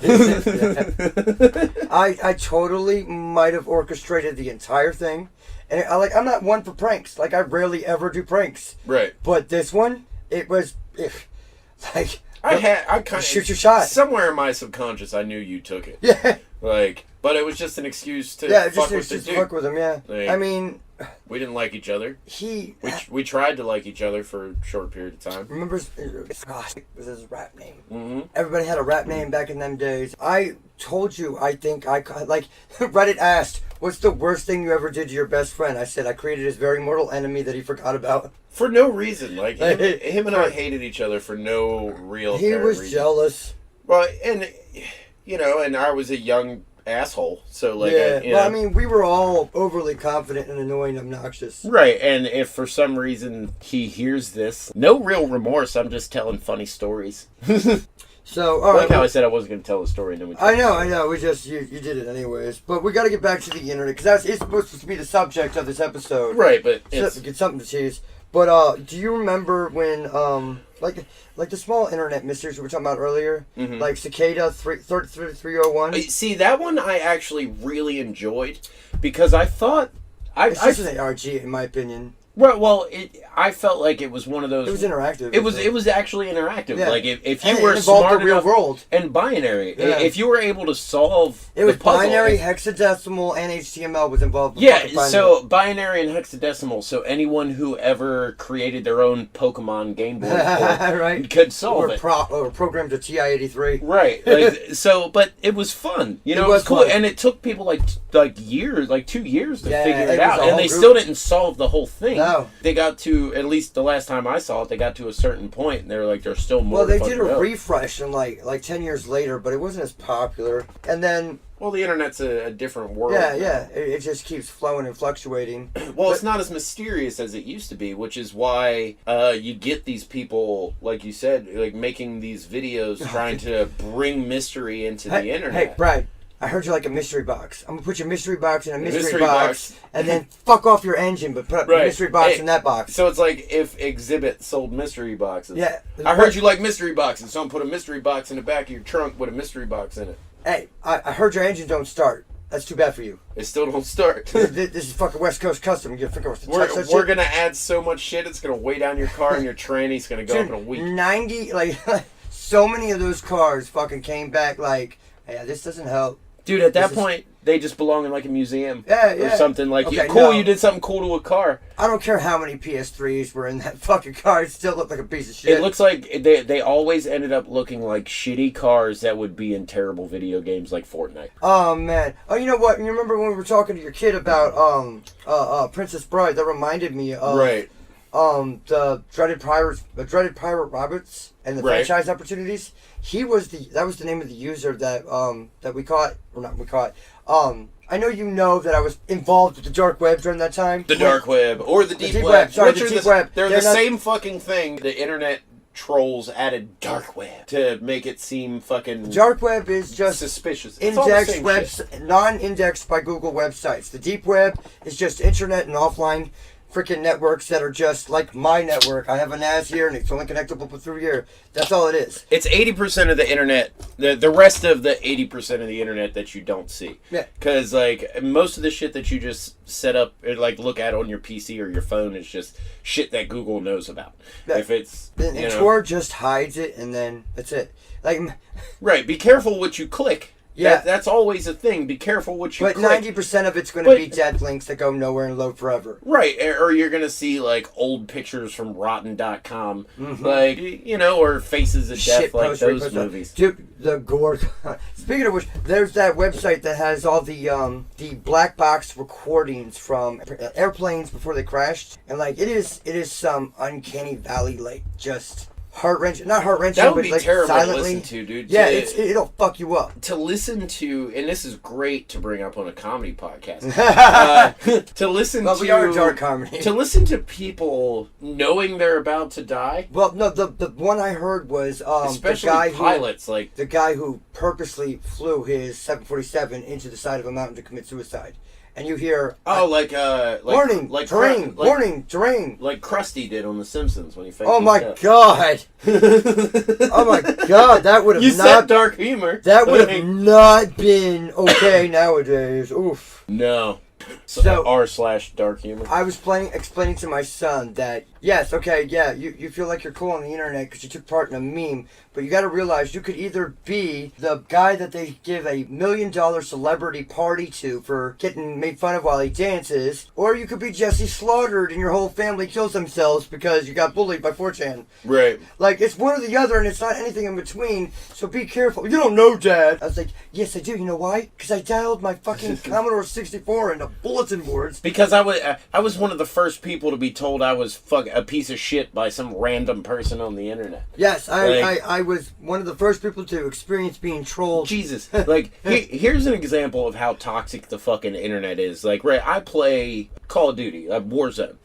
I totally might have orchestrated the entire thing. And I'm not one for pranks. Like, I rarely ever do pranks. Right. But this one, it was, like... I kind of... Shoot your shot. Somewhere in my subconscious, I knew you took it. Yeah. Like, but it was just an excuse to fuck with the dude. Fuck with him, yeah. Like, I mean... We didn't like each other. We tried to like each other for a short period of time. Remember, gosh, it was his rap name. Mm-hmm. Everybody had a rap name back in them days. I told you, I think Reddit asked, what's the worst thing you ever did to your best friend? I said, I created his very mortal enemy that he forgot about. For no reason. Like, him and I hated each other for no real He was reason. jealous. Well, and, and I was a young asshole, so like, yeah. I mean, we were all overly confident and annoying, obnoxious. Right, and if for some reason he hears this, no real remorse. I'm just telling funny stories. So, all right. Like how I said I wasn't going to tell a story, and then we. I know. We just you did it anyways. But we got to get back to the internet because it's supposed to be the subject of this episode. Right, but so, get something to tease. But do you remember when like the small internet mysteries we were talking about earlier, like Cicada 301? See, that one I actually really enjoyed because I thought it's just an ARG in my opinion. Well, I felt like it was one of those. It was interactive. It was actually interactive. Yeah. Like if you were smart enough, world and binary, if you were able to solve it was the puzzle, binary, hexadecimal, and HTML was involved. Yeah, so binary and hexadecimal. So anyone who ever created their own Pokemon Game Boy right. could solve it. Or programmed to TI-83. Right. Like, but it was fun. You know, it was cool, fun. and it took people like years, like 2 years to figure it out, and they group. still didn't solve the whole thing. No. They got to, at least the last time I saw it, they got to a certain point, and they were like, there's still more. Well, they did a refresh in like 10 years later, but it wasn't as popular. And then... Well, the internet's a different world. Yeah. It just keeps flowing and fluctuating. Well, it's not as mysterious as it used to be, which is why you get these people, like you said, like making these videos trying to bring mystery into the internet. Hey, Brad. I heard you like a mystery box. I'm gonna put your mystery box in a mystery box, and then fuck off your engine, but put a mystery box in that box. So it's like if Exhibit sold mystery boxes. Yeah. I heard you like mystery boxes, so I'm put a mystery box in the back of your trunk with a mystery box in it. Hey, I heard your engine don't start. That's too bad for you. It still don't start. This is fucking West Coast custom. We're gonna add so much shit. It's gonna weigh down your car, and your tranny's gonna go up in a week. 90, so many of those cars fucking came back like, hey, this doesn't help. Dude, at that point, they just belong in like a museum. Yeah. Or something like, okay, cool, you did something cool to a car. I don't care how many PS3s were in that fucking car. It still looked like a piece of shit. It looks like they always ended up looking like shitty cars that would be in terrible video games like Fortnite. Oh, man. Oh, you know what? You remember when we were talking to your kid about Princess Bride? That reminded me of... Right. The dreaded pirate Roberts and the franchise opportunities. That was the name of the user that we caught, or not we caught. I know you know that I was involved with the dark web during that time. The dark web or the deep web. Sorry, the deep web. They're the same fucking thing. The internet trolls added dark web to make it seem fucking... Dark web is just suspicious. Indexed non-indexed by Google websites. The deep web is just internet and offline freaking networks that are just like my network. I have a NAS here and it's only connectable through here. That's all it is. It's 80% of the internet, the rest of the 80% of the internet that you don't see. Yeah. Because like most of the shit that you just set up or like look at on your PC or your phone is just shit that Google knows about. Yeah. If it's... And Tor just hides it and then that's it. Like... Right. Be careful what you click. Yeah. That's always a thing. Be careful what you click. But 90% of it's going to be dead links that go nowhere and load forever. Right. Or you're going to see, like, old pictures from Rotten.com. Like, or Faces of Death, like those movies. Dude, the gore... Speaking of which, there's that website that has all the black box recordings from airplanes before they crashed. And, like, it is some uncanny valley, like, just... heart-wrenching. Not heart-wrenching, That would but be like terrible silently. to listen to, dude. Yeah, it'll fuck you up. To listen to, and this is great to bring up on a comedy podcast. To listen well, to, we are a dark comedy. To listen to people knowing they're about to die. Well, no, the one I heard was especially the guy pilots, like the guy who purposely flew his 747 into the side of a mountain to commit suicide. And you hear warning, like terrain, warning, terrain, like Krusty did on The Simpsons when he faked oh his my death. god! Oh my god! That would have You said dark humor. That would have not been okay nowadays. Oof. No. So r/dark humor. I was explaining to my son that yes, okay, yeah, you feel like you're cool on the internet because you took part in a meme, but you got to realize you could either be the guy that they give $1 million celebrity party to for getting made fun of while he dances, or you could be Jesse Slaughtered and your whole family kills themselves because you got bullied by 4chan. Right. Like, it's one or the other, and it's not anything in between, so be careful. You don't know, Dad. I was like, yes, I do. You know why? Because I dialed my fucking Commodore 64 into bulletin boards. Because I was one of the first people to be told I was a piece of shit by some random person on the internet. Yes, I was one of the first people to experience being trolled. Jesus. Like, here's an example of how toxic the fucking internet is. Like, right, I play Call of Duty, Warzone.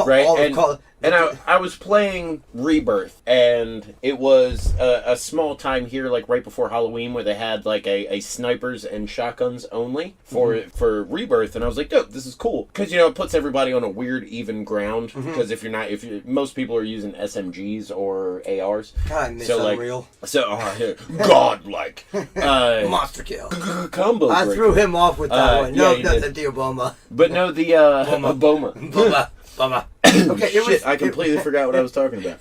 Right? And I was playing Rebirth, and it was a small time here, like right before Halloween, where they had like a snipers and shotguns only for Rebirth, and I was like, "Dope, this is cool," because it puts everybody on a weird even ground. Because most people are using SMGs or ARs. God, I miss Unreal. Godlike monster kill combo. I threw him off with that one. No, the Obama. But no, the Obama. Okay, I completely forgot what I was talking about.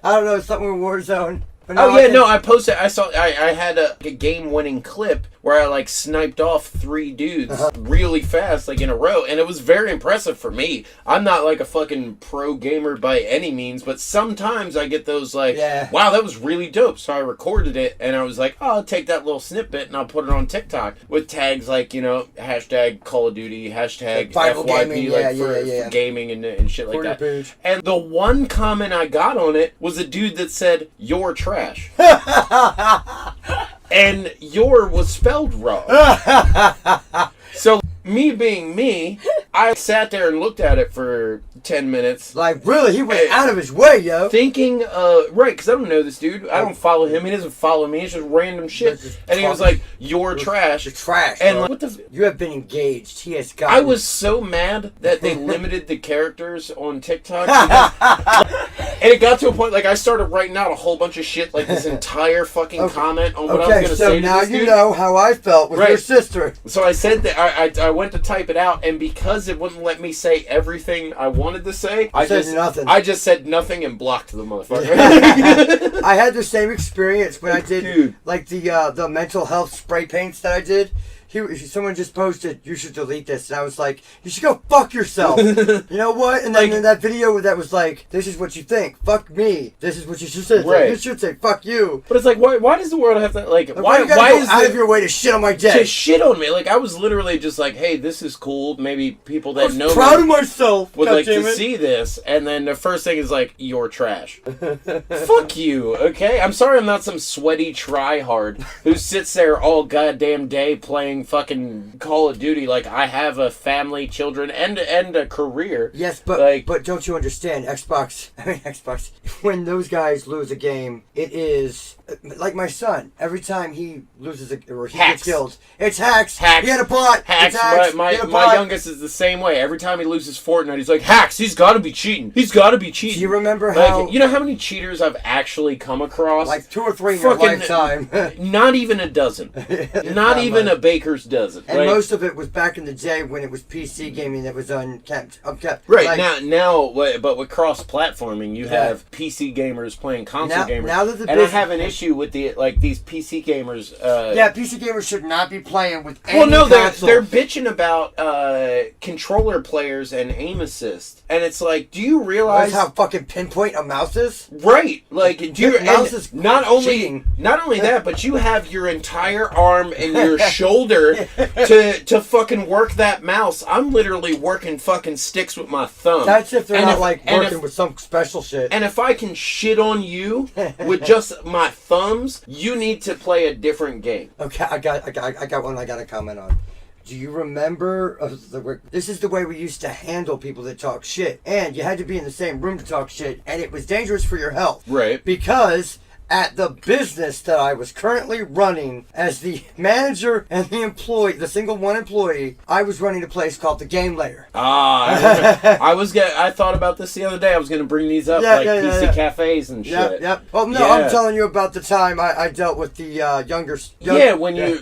I don't know, something with Warzone. I posted. I had a game-winning clip where I like sniped off 3 dudes really fast, like in a row, and it was very impressive for me. I'm not like a fucking pro gamer by any means, but sometimes I get those like, wow, that was really dope. So I recorded it, and I was like, oh, I'll take that little snippet and I'll put it on TikTok with tags like hashtag Call of Duty, hashtag FYP, for gaming and shit like that. Page. And the one comment I got on it was a dude that said, "You're trash." And "your" was spelled wrong. So me being me, I sat there and looked at it for 10 minutes. Like, really? He went out of his way, yo. Thinking, right, because I don't know this dude. I don't follow him. He doesn't follow me. It's just random shit. And he was like, "You're trash." You're trash. And like, what the... You have been engaged. He has got. I was so mad that they limited the characters on TikTok. And it got to a point, like, I started writing out a whole bunch of shit, like this entire fucking comment on what I was going to say to this dude. Okay, so now you know how I felt with your sister. So I said that, I went to type it out, and because it wouldn't let me say everything I wanted to say, I just said nothing and blocked the motherfucker. I had the same experience when I did, like, the mental health spray paints that I did. Someone just posted, "You should delete this," and I was like, "You should go fuck yourself." You know what? And then in that video that was like, "This is what you think. Fuck me. This is what you should say. Right. You should say fuck you." But it's like, why does the world have to why you gotta go out of your way to shit on my day? To shit on me? Like, I was literally just like, "Hey, this is cool. Maybe people that know proud of myself would like to see this." And then the first thing is like, "You're trash." Fuck you. Okay, I'm sorry, I'm not some sweaty tryhard who sits there all goddamn day playing fucking Call of Duty. Like, I have a family, children, and a career. Yes, but don't you understand? Xbox. When those guys lose a game, it is like my son. Every time he loses or he gets killed, it's hacks. He had a bot. Hacks. It's hacks. My youngest is the same way. Every time he loses Fortnite, he's like, "Hacks. He's got to be cheating. He's got to be cheating." Do you remember how? You know how many cheaters I've actually come across? Like 2 or 3 in your lifetime. Not even a dozen. Not even a baker's dozen. And most of it was back in the day when it was PC gaming that was unkept. Right, like, now, but with cross-platforming, you have PC gamers playing console gamers. Now that I have an issue with these PC gamers. PC gamers should not be playing with any console. They're bitching about controller players and aim assist, and it's like, do you realize how fucking pinpoint a mouse is? Right, like, mouse is not only that, but you have your entire arm and your shoulder together to fucking work that mouse. I'm literally working fucking sticks with my thumb. That's if they're not working with some special shit. And if I can shit on you with just my thumbs, you need to play a different game. Okay, I got one I got to comment on. Do you remember, this is the way we used to handle people that talk shit. And you had to be in the same room to talk shit, and it was dangerous for your health. Right. Because at the business that I was currently running as the manager and the employee, the single one employee, I was running a place called the Game Layer. I thought about this the other day. I was going to bring these up, PC cafes and shit. Yep. Oh no, I'm telling you about the time I dealt with the younger.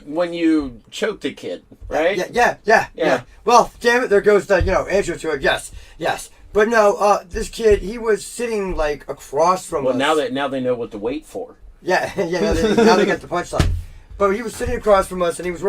When you choked a kid, right? Yeah. Well, damn it, there goes the answer to it. Yes. But no, this kid, he was sitting like across from us. Well, now they know what to wait for. Yeah. Now they got the punchline. But he was sitting across from us, and he was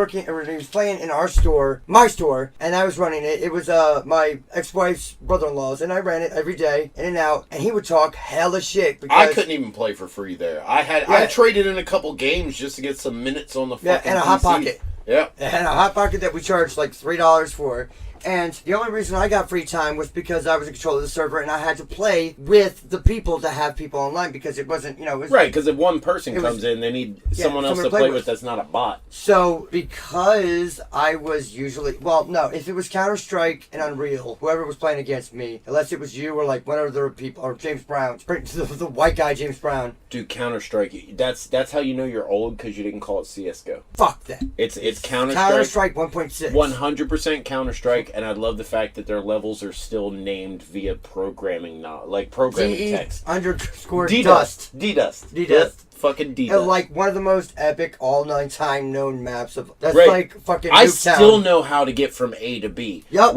playing in our store, my store, and I was running it. It was my ex-wife's brother-in-law's, and I ran it every day, in and out, and he would talk hella shit. Because I couldn't even play for free there. I traded in a couple games just to get some minutes on the fucking and a PC. Hot Pocket. Yeah. And a Hot Pocket that we charged like $3 for. And the only reason I got free time was because I was in control of the server and I had to play with the people to have people online because it wasn't, Right, because if one person comes in, they need someone else to play with that's not a bot. So, because I was usually, if it was Counter-Strike and Unreal, whoever was playing against me, unless it was you or like one of the people, or James Brown, the white guy James Brown. Dude, Counter-Strike, that's how you know you're old because you didn't call it CSGO. Fuck that. It's Counter-Strike. Counter-Strike 1.6. 100% Counter-Strike. And I love the fact that their levels are still named via programming text. _dust. D-Dust. Fucking D-Dust. And like one of the most epic all-time known maps of... That's right. like fucking I Nuketown. Still know how to get from A to B. Yep.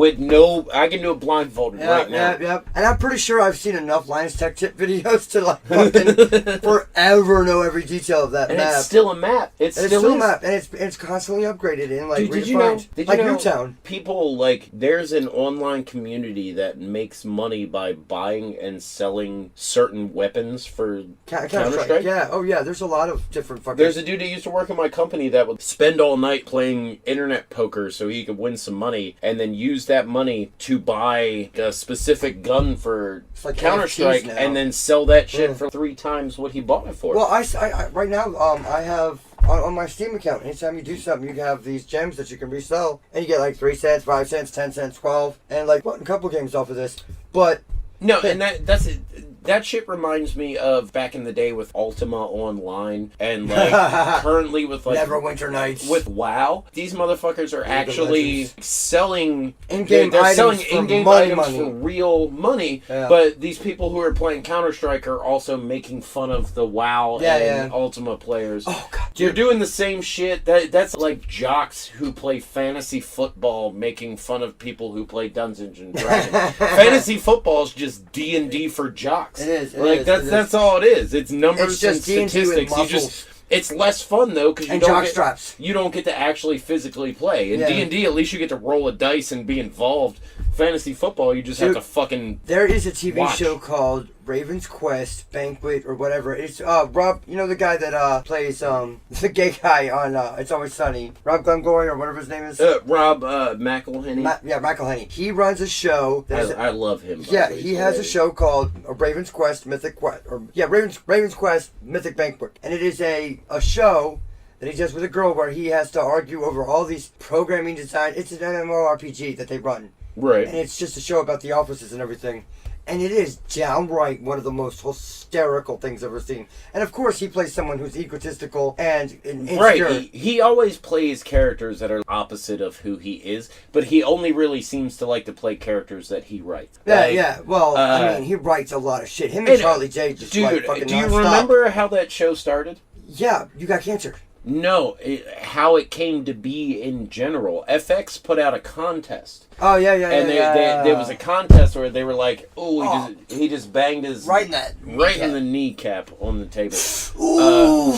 I can do it blindfolded right now. Yep. And I'm pretty sure I've seen enough Lions Tech Tip videos to like fucking forever know every detail of that and map. It's still a map. It's still a map. And it's constantly upgraded and like Dude, did you know Nuketown. People there's an online community that makes money by buying and selling certain weapons for Counter-Strike? Yeah. Oh yeah, there's a lot of different fucking... There's a dude that used to work in my company that would spend all night playing internet poker so he could win some money and then use that money to buy a specific gun for Counter-Strike and then sell that shit for 3 times what he bought it for. Well, I right now, I have... On my Steam account, anytime you do something, you have these gems that you can resell, and you get like 3 cents, 5 cents, 10 cents, 12, and like a couple games off of this. But no, and that's it. That shit reminds me of back in the day with Ultima Online and like currently with like Neverwinter Nights with WoW. These motherfuckers are actually selling in-game items for real money. Yeah. But these people who are playing Counter-Strike are also making fun of the WoW and Ultima players. Oh god, you're doing the same shit. That's like jocks who play fantasy football making fun of people who play Dungeons and Dragons. Fantasy football is just D&D for jocks. It is. That's all it is. It's numbers and D&D statistics. It's less fun though because you don't get to actually physically play. In D&D, at least you get to roll a dice and be involved. Fantasy football, you just have to fucking. There is a TV show called Raven's Quest Banquet or whatever. It's Rob, the guy that plays the gay guy on It's Always Sunny. Rob Glengory or whatever his name is. Rob McElhenney. McElhenney. He runs a show. I love him. He has a show called Raven's Quest Mythic Quest Raven's Quest Mythic Banquet, and it is a show that he does with a girl where he has to argue over all these programming design. It's an MMORPG that they run. Right. And it's just a show about the offices and everything. And it is downright one of the most hysterical things I've ever seen. And of course, he plays someone who's egotistical and insecure. Right. He always plays characters that are opposite of who he is, but he only really seems to like to play characters that he writes. Yeah. Well, I mean, he writes a lot of shit. Him and Charlie J just like fucking do you nonstop. Remember how that show started? Yeah, you got cancer. No, how it came to be in general. FX put out a contest. Oh yeah. And there was a contest where they were like, he just banged his right in the kneecap on the table. Ooh.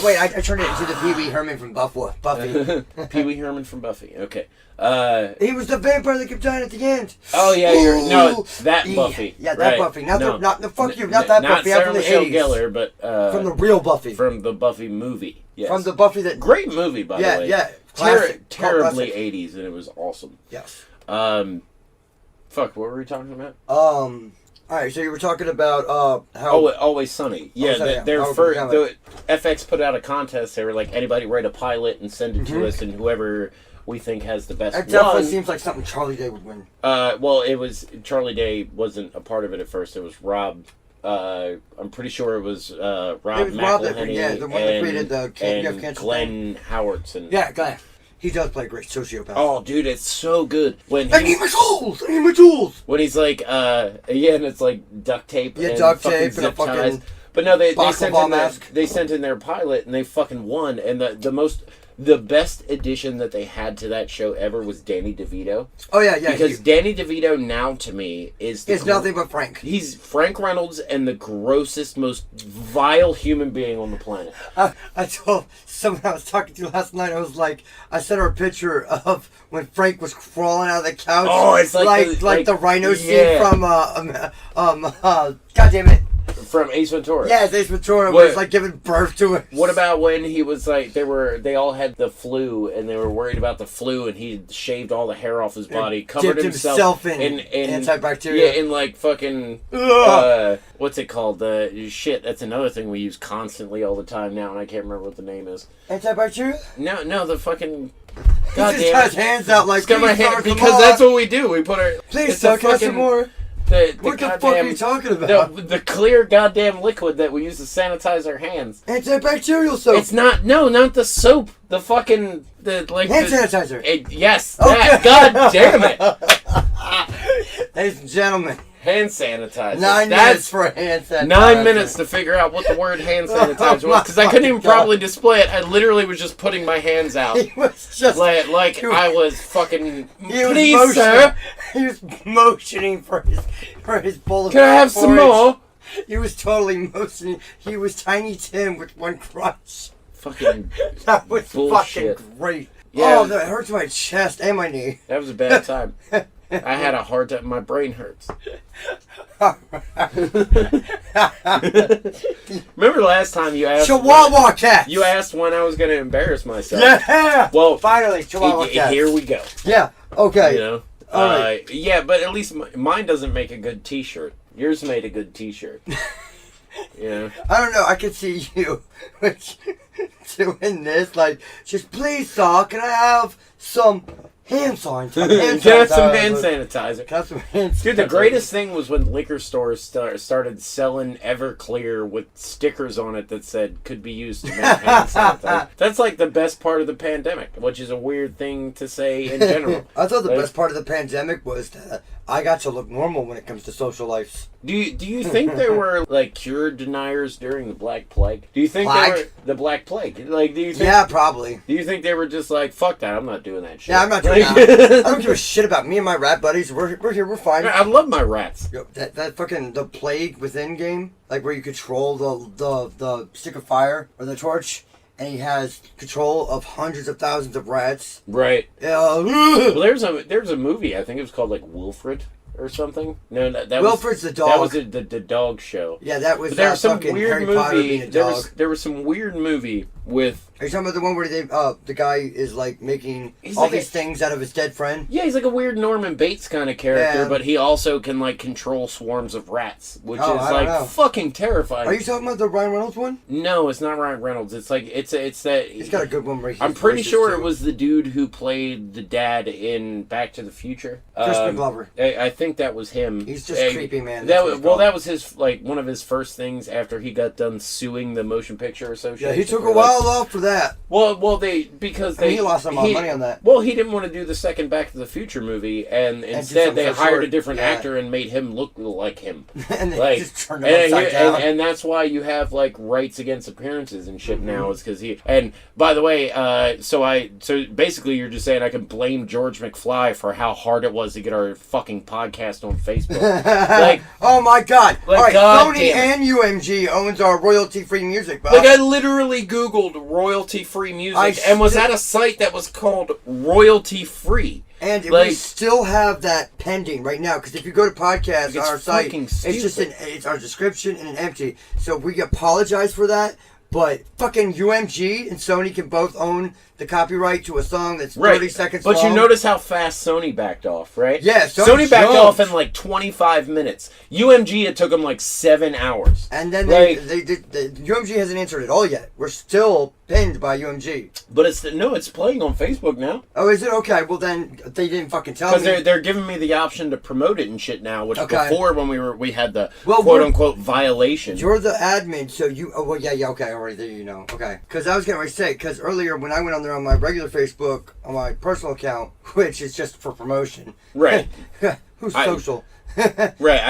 Wait, I turned it into the Pee Wee Herman from Buffy. Pee Wee Herman from Buffy. Okay. He was the vampire that kept dying at the end. Oh yeah, that Buffy. Yeah, that right. Buffy. Not that not Buffy. I'm from the Sarah Michelle '80s. Gellar, but from the real Buffy. From the Buffy movie. Yes. From the Buffy that... Great movie, by the way. Yeah, classic. Terribly 80s, and it was awesome. Yes. Fuck, what were we talking about? Alright, so you were talking about, how... Oh, Always Sunny. Yeah, the FX put out a contest. They were like, anybody write a pilot and send it to us, and whoever we think has the best It definitely one. seems like something Charlie Day would win. Well, it was... Charlie Day wasn't a part of it at first. It was Rob... I'm pretty sure it was Rob McElhenney the one that created the and Glenn Howardson. Yeah, Glenn. He does play a great sociopath. Oh, dude, it's so good. When I need my tools! I need my tools! When he's like, and it's like duct tape and duct fucking tape zip and a fucking ties. But no, they sent in their pilot and they fucking won. And the best addition that they had to that show ever was Danny DeVito. Oh, yeah. Because Danny DeVito now, to me, is nothing but Frank. He's Frank Reynolds and the grossest, most vile human being on the planet. I told someone I was talking to last night, I sent her a picture of when Frank was crawling out of the couch. Oh, it's like the rhino scene from, God damn it. From Ace Ventura. Yeah, Ace Ventura was like giving birth to it. What about when he was like, they all had the flu and they were worried about the flu and he shaved all the hair off his body, covered himself in antibacterial. Yeah, in like fucking, what's it called? Shit, that's another thing we use constantly all the time now and I can't remember what the name is. Antibacterial? No, the fucking... God damn it. He just got his hands out like, because that's what we do. We put our... Please, suck us some more. What the fuck are you talking about? The clear goddamn liquid that we use to sanitize our hands. Antibacterial soap. It's not the soap. The fucking hand sanitizer. Yes, that. God damn it. Ladies and gentlemen. Hand sanitizer. 9 minutes for a hand sanitizer. 9 minutes to figure out what the word hand sanitizer was, because I couldn't even properly display it. I literally was just putting my hands out. He was just I was fucking. Please, sir. He was motioning for his bowl of. Can I have some more? He was totally motioning. He was Tiny Tim with one crunch. Fucking. That was bullshit. fucking great. Yeah, that hurts my chest and my knee. That was a bad time. I had a hard time. My brain hurts. Remember last time you asked... Chihuahua cat! You asked when I was going to embarrass myself. Yeah! Well, finally, Chihuahua cat. Here we go. Yeah, okay. You know? All right. Yeah, but at least mine doesn't make a good t-shirt. Yours made a good t-shirt. Yeah. I don't know. I could see you doing this. Like, just please, sir, can I have some... hand sanitizer. Get some hand sanitizer. Dude, the greatest thing was when liquor stores started selling Everclear with stickers on it that said could be used to make hand sanitizer. That's like the best part of the pandemic, which is a weird thing to say in general. I thought the best part of the pandemic was that I got to look normal when it comes to social life. Do you think there were like cure deniers during the Black Plague? Do you think there were the Black Plague? Like, do you think? Yeah, probably. Do you think they were just like, fuck that, I'm not doing that shit? Yeah, I'm not doing that. I don't give a shit about me and my rat buddies. We're here, we're fine. I love my rats. Yo, that fucking the Plague Within game, like where you control the stick of fire or the torch. And he has control of hundreds of thousands of rats. Right. Well, there's a movie. I think it was called like Wilfred or something. No, that Wilfred's the dog. That was the dog show. Yeah, that was. But there was some fucking weird Harry movie. Potter being a dog. There was some weird movie with. Are you talking about the one where the guy is like making these things out of his dead friend? Yeah, he's like a weird Norman Bates kind of character, Yeah. but he also can like control swarms of rats, which is like fucking terrifying. Are you talking about the Ryan Reynolds one? No, it's not Ryan Reynolds. It's like it's that. He's got a good one. Where I'm pretty sure it was the dude who played the dad in Back to the Future. Crispin Glover. I think that was him. He's just creepy, man. That was his one of his first things after he got done suing the Motion Picture Association. Yeah, he took a while off for that. Well, he lost some money on that. Well, he didn't want to do the second Back to the Future movie, and instead they hired a different actor and made him look like him. And they just turned him upside down. And that's why you have like rights against appearances and shit now. Is because he. And by the way, so basically you're just saying I can blame George McFly for how hard it was to get our fucking podcast on Facebook. Like, oh my god! Like, all right, God Sony and UMG owns our royalty-free music. Bob. Like, I literally Googled royalty-free music and was at a site that was called royalty-free. And we still have that pending right now, because if you go to podcast on our site, it's just it's our description and an empty. So we apologize for that, But fucking UMG and Sony can both own the copyright to a song that's 30 seconds long. But you notice how fast Sony backed off, right? Yeah, Sony backed off in like 25 minutes. UMG, it took them like 7 hours. And then UMG hasn't answered at all yet. We're still pinned by UMG. But it's playing on Facebook now. Oh, is it? Okay, well then they didn't fucking tell me. Because they're giving me the option to promote it and shit now, which before when we had the quote unquote violation. You're the admin, so you. Oh well, yeah, okay, already there you know. Okay, because I was getting ready to say, because earlier when I went on there on my regular Facebook on my personal account, which is just for promotion. Right. Who's social? Right,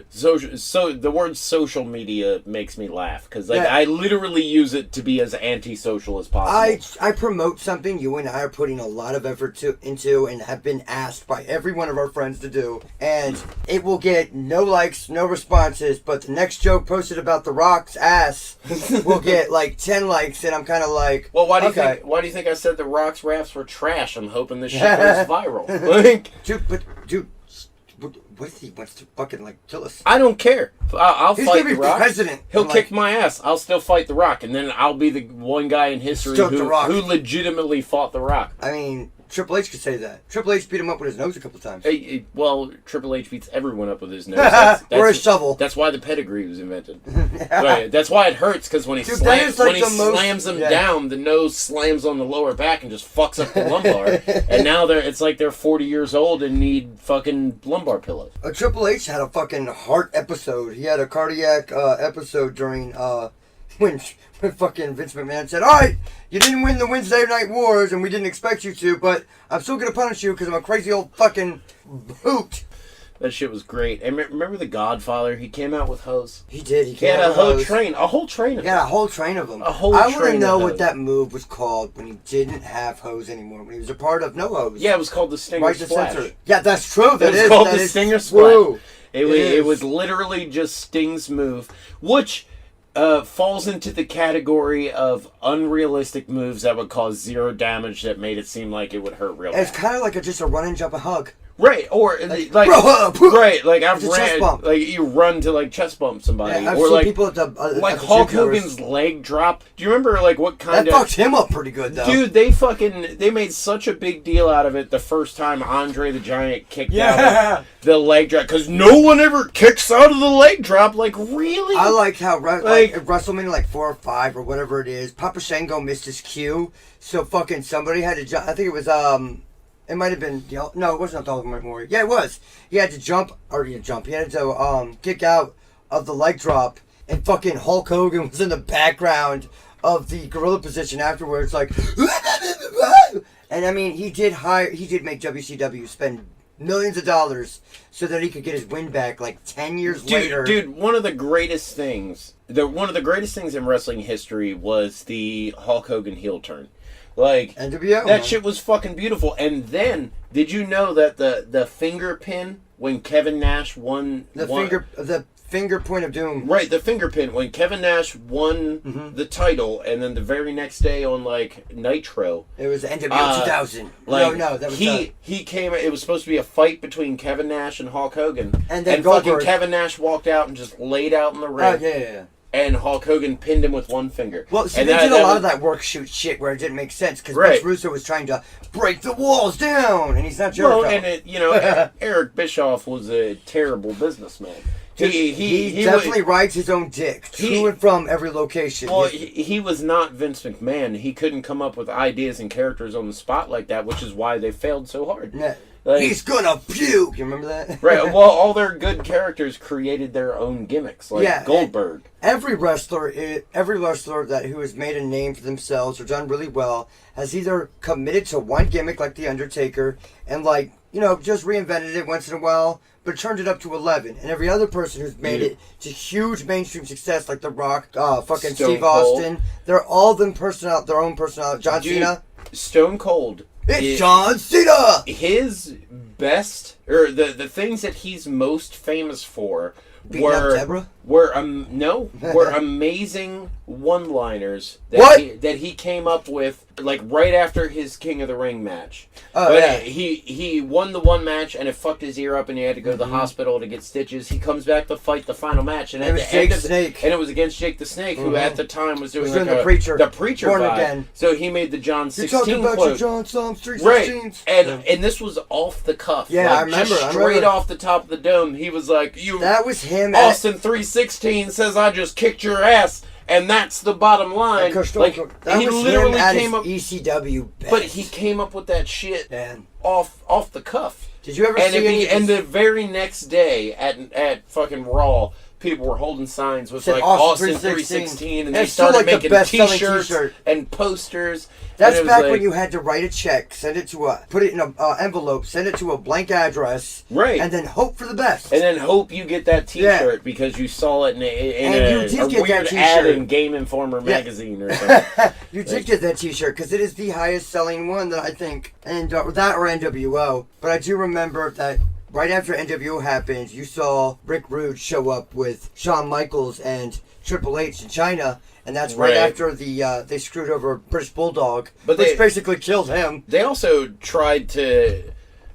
so the word social media makes me laugh because I literally use it to be as antisocial as possible. I promote something you and I are putting a lot of effort into and have been asked by every one of our friends to do, and it will get no likes, no responses, but the next joke posted about The Rock's ass will get like 10 likes, and I'm kind of like, well, why do you think I said The Rock's raps were trash? I'm hoping this shit goes viral. Like, dude. What if he wants to fucking like kill us? I don't care. I'll He's fight gonna be The Rock. President. He'll kick my ass. I'll still fight The Rock, and then I'll be the one guy in history who legitimately fought The Rock. I mean, Triple H could say that. Triple H beat him up with his nose a couple of times. Well, Triple H beats everyone up with his nose. That's or a shovel. That's why the pedigree was invented. Right. That's why it hurts, because when he slams them down, the nose slams on the lower back and just fucks up the lumbar. And now it's like they're 40 years old and need fucking lumbar pillows. Triple H had a fucking heart episode. He had a cardiac episode during when fucking Vince McMahon said, alright, you didn't win the Wednesday Night Wars and we didn't expect you to, but I'm still going to punish you because I'm a crazy old fucking hoot. That shit was great. And remember The Godfather? He came out with hose. He did. He had a whole train of them. Yeah, a whole train of them. I want to know what that move was called when he didn't have hose anymore, when he was a part of no hose. Yeah, it was called the Stinger Splash. Yeah, that's true. It was called the Stinger Splash. It was literally just Sting's move, which falls into the category of unrealistic moves that would cause zero damage that made it seem like it would hurt real bad. It's kind of like just a run and jump and hug. Right, or right, like I've ran, like you run to like chest bump somebody, I've or seen like people at the, like Hulk Hogan's leg drop. Do you remember like what kind that fucked him up pretty good though? Dude, they made such a big deal out of it the first time Andre the Giant kicked out of the leg drop because no one ever kicks out of the leg drop. Like really? I like how like at WrestleMania like 4 or 5 or whatever it is, Papa Shango missed his cue, so fucking somebody had to jump. I think it was it might have been no, it wasn't the Ultimate Warrior. Yeah, it was. He had to jump. He had to kick out of the leg drop, and fucking Hulk Hogan was in the background of the gorilla position afterwards, like. And I mean, he did make WCW spend millions of dollars so that he could get his win back like 10 years later. Dude, one of the greatest things in wrestling history was the Hulk Hogan heel turn. Like, NWO, that shit was fucking beautiful. And then, did you know that the finger pin when Kevin Nash won... The finger point of doom. Right, the finger pin. When Kevin Nash won the title, and then the very next day on, like, Nitro... It was NWO 2000. Like, no, that was... He came... It was supposed to be a fight between Kevin Nash and Hulk Hogan. And then fucking Kevin Nash walked out and just laid out in the ring. Oh, yeah. And Hulk Hogan pinned him with one finger. Well, see, they did a lot of that work shoot shit where it didn't make sense because Vince Russo was trying to break the walls down, and he's not Jericho. Well, and Eric Bischoff was a terrible businessman. He definitely rides his own dick to and from every location. Well, he was not Vince McMahon. He couldn't come up with ideas and characters on the spot like that, which is why they failed so hard. Yeah. Like, he's gonna puke. You remember that? Right. Well, all their good characters created their own gimmicks, like Goldberg. Every wrestler that who has made a name for themselves or done really well has either committed to one gimmick, like The Undertaker, and just reinvented it once in a while, but turned it up to 11. And every other person who's made it to huge mainstream success, like The Rock, fucking Steve Austin, they're all their own personality. John Cena, Stone Cold. It's John Cena! His best, or the things that he's most famous for were amazing one-liners that he came up with like right after his King of the Ring match. Oh, but yeah. He won the one match and it fucked his ear up and he had to go to the hospital to get stitches. He comes back to fight the final match and it was Jake Snake. And it was against Jake the Snake, who at the time was doing the preacher. The preacher Born vibe. again. So he made the John 16 You're talking about quote. your John Psalms 3:16. Right. And this was off the cuff. Yeah, like, I remember. Just straight off the top of the dome. He was like, That was him. Austin 3:16 says I just kicked your ass. And that's the bottom line. Like, that he was literally him at came up ECW best. but he came up with that shit Man. off the cuff. Did you ever see and the very next day at fucking Raw, people were holding signs with like Austin Austin 316 and they it's still, started like, the making best-selling t-shirts t-shirt. and posters. That's and it was back like, when you had to write a check, send it to put it in an envelope, send it to a blank address, right, and then hope for the best. And then hope you get that T-shirt because you saw it in a weird ad in Game Informer magazine or something. You did get that T-shirt because it is the highest selling one that I think, and that or NWO. But I do remember that. Right after NWO happened, you saw Rick Rude show up with Shawn Michaels and Triple H in China, and that's right after they screwed over British Bulldog, which basically killed him. They also tried to,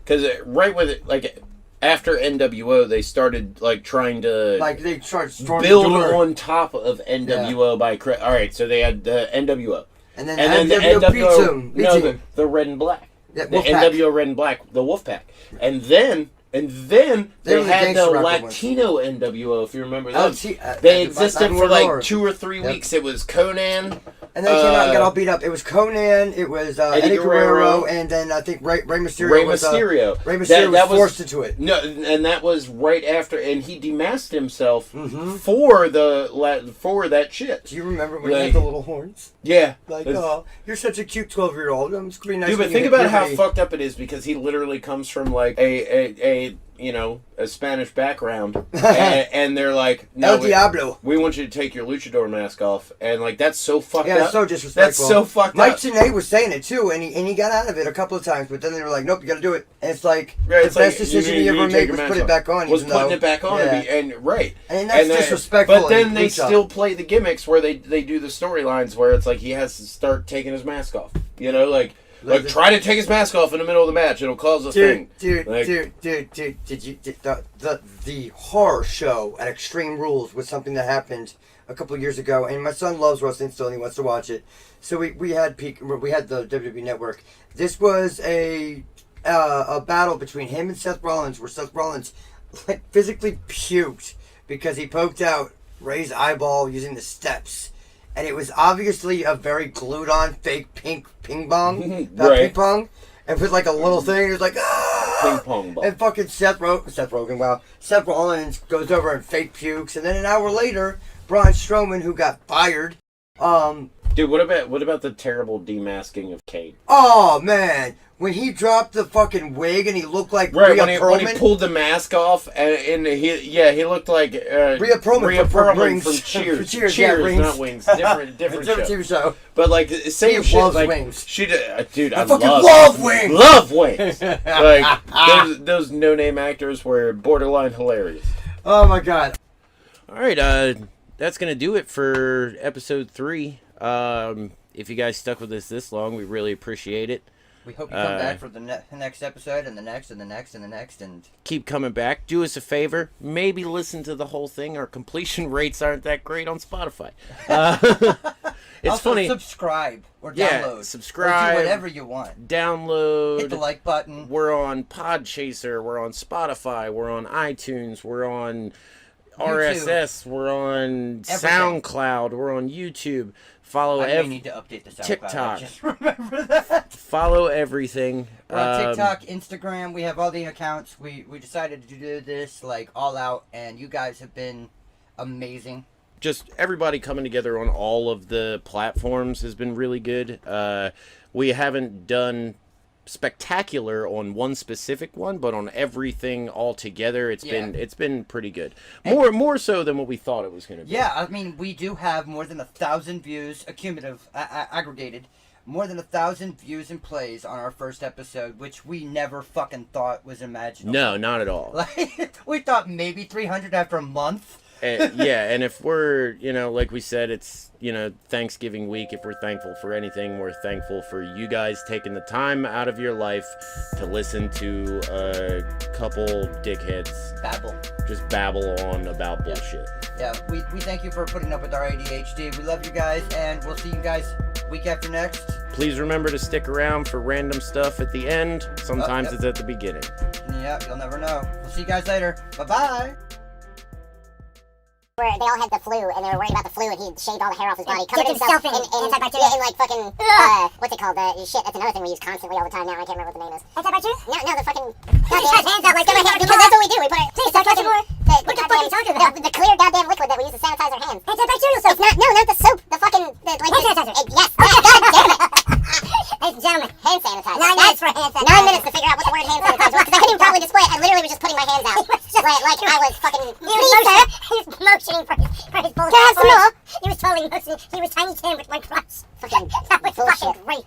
because right with it, like after NWO, they started like trying to they started build on top of NWO by all right. So they had the NWO, and then the NWO the Red and Black, the NWO Red and Black, the Wolfpack, and then they had the Latino NWO, if you remember those. They existed for like 2 or 3 weeks. It was Conan. And then they came out and got all beat up. It was Conan, it was Eddie Guerrero, and then I think Rey Mysterio. Rey Mysterio was forced into it. No, and that was right after, and he demasked himself for that shit. Do you remember when he had the little horns? Yeah. Like, oh, you're such a cute 12-year-old. I'm just nice. Dude, but think about how fucked up it is because he literally comes from like a Spanish background, and they're like, no, El Diablo. We want you to take your luchador mask off, and like that's so fucked up. Yeah, so disrespectful. That's so fucked up. Mike Tenay was saying it too, and he got out of it a couple of times, but then they were like, nope, you got to do it. And it's like the best decision he ever made was put it back on. Was putting it back on, and that's disrespectful. But then they still play the gimmicks where they do the storylines where it's like he has to start taking his mask off. You know, like try to take his mask off in the middle of the match. It'll cause a thing. Dude, the horror show at Extreme Rules was something that happened a couple of years ago, and my son loves wrestling still, and he wants to watch it. So we had the WWE Network. This was a battle between him and Seth Rollins, where Seth Rollins physically puked because he poked out Ray's eyeball using the steps. And it was obviously a very glued-on fake ping pong, ping pong, and with like a little thing. It was like ping pong ball. And fucking Seth Rollins goes over and fake pukes, and then an hour later, Braun Strowman, who got fired. Dude, what about the terrible demasking of Kane? Oh man, when he dropped the fucking wig and he looked like Rhea Perlman. When he pulled the mask off and he looked like Rhea Perlman from Cheers. Cheers, not Wings. Different TV show. But like same shit. Loves like wings. She did, dude. I fucking love wings. Love wings. Like those no-name actors were borderline hilarious. Oh my god. All right, that's gonna do it for episode 3. If you guys stuck with us this long, we really appreciate it. We hope you come back for the next episode and the next and the next and the next and keep coming back. Do us a favor, maybe listen to the whole thing. Our completion rates aren't that great on Spotify. It's also, funny. Subscribe or download. Yeah, subscribe. Or do whatever you want. Download. Hit the like button. We're on Podchaser. We're on Spotify. We're on iTunes. We're on RSS. We're on SoundCloud. We're on YouTube. Follow need to update the SoundCloud. TikTok. Just remember that. Follow everything. We're on TikTok, Instagram. We have all the accounts. We decided to do this like all out, and you guys have been amazing. Just everybody coming together on all of the platforms has been really good. We haven't done spectacular on one specific one, but on everything all together, it's been pretty good. More so than what we thought it was going to be. Yeah, I mean, we do have more than 1,000 views, accumulative, aggregated, more than 1,000 views and plays on our first episode, which we never fucking thought was imaginable. No, not at all. Like we thought maybe 300 after a month. Yeah, and if we're, you know, like we said, it's, you know, Thanksgiving week. If we're thankful for anything, we're thankful for you guys taking the time out of your life to listen to a couple dickheads just babble on about bullshit. Yeah, we thank you for putting up with our ADHD. We love you guys, and we'll see you guys week after next. Please remember to stick around for random stuff at the end. Sometimes it's at the beginning. Yep, you'll never know. We'll see you guys later. Bye-bye. Where they all had the flu, and they were worried about the flu, and he shaved all the hair off his body, covered himself in antibacterial, in like fucking, what's it called? Shit, that's another thing we use constantly all the time now. I can't remember what the name is. Antibacterial? No, the fucking. His hands out like that. Because that's what we do. We put it. Please, touch more. What the fuck are you talking about? The clear goddamn liquid that we use to sanitize our hands. Antibacterial soap. It's not the soap. The fucking. Hand sanitizer. Yes. God damn it. Ladies and gentlemen, hand sanitizer. 9 minutes for hand sanitizer. 9 minutes to figure out what the word hand sanitizer was, because I couldn't even properly display it. I literally was just putting my hands out. like I was fucking. He was motioning for his bullshit. He was totally motioning. He was Tiny Tim with one crotch. Fucking that was bullshit. Fucking great.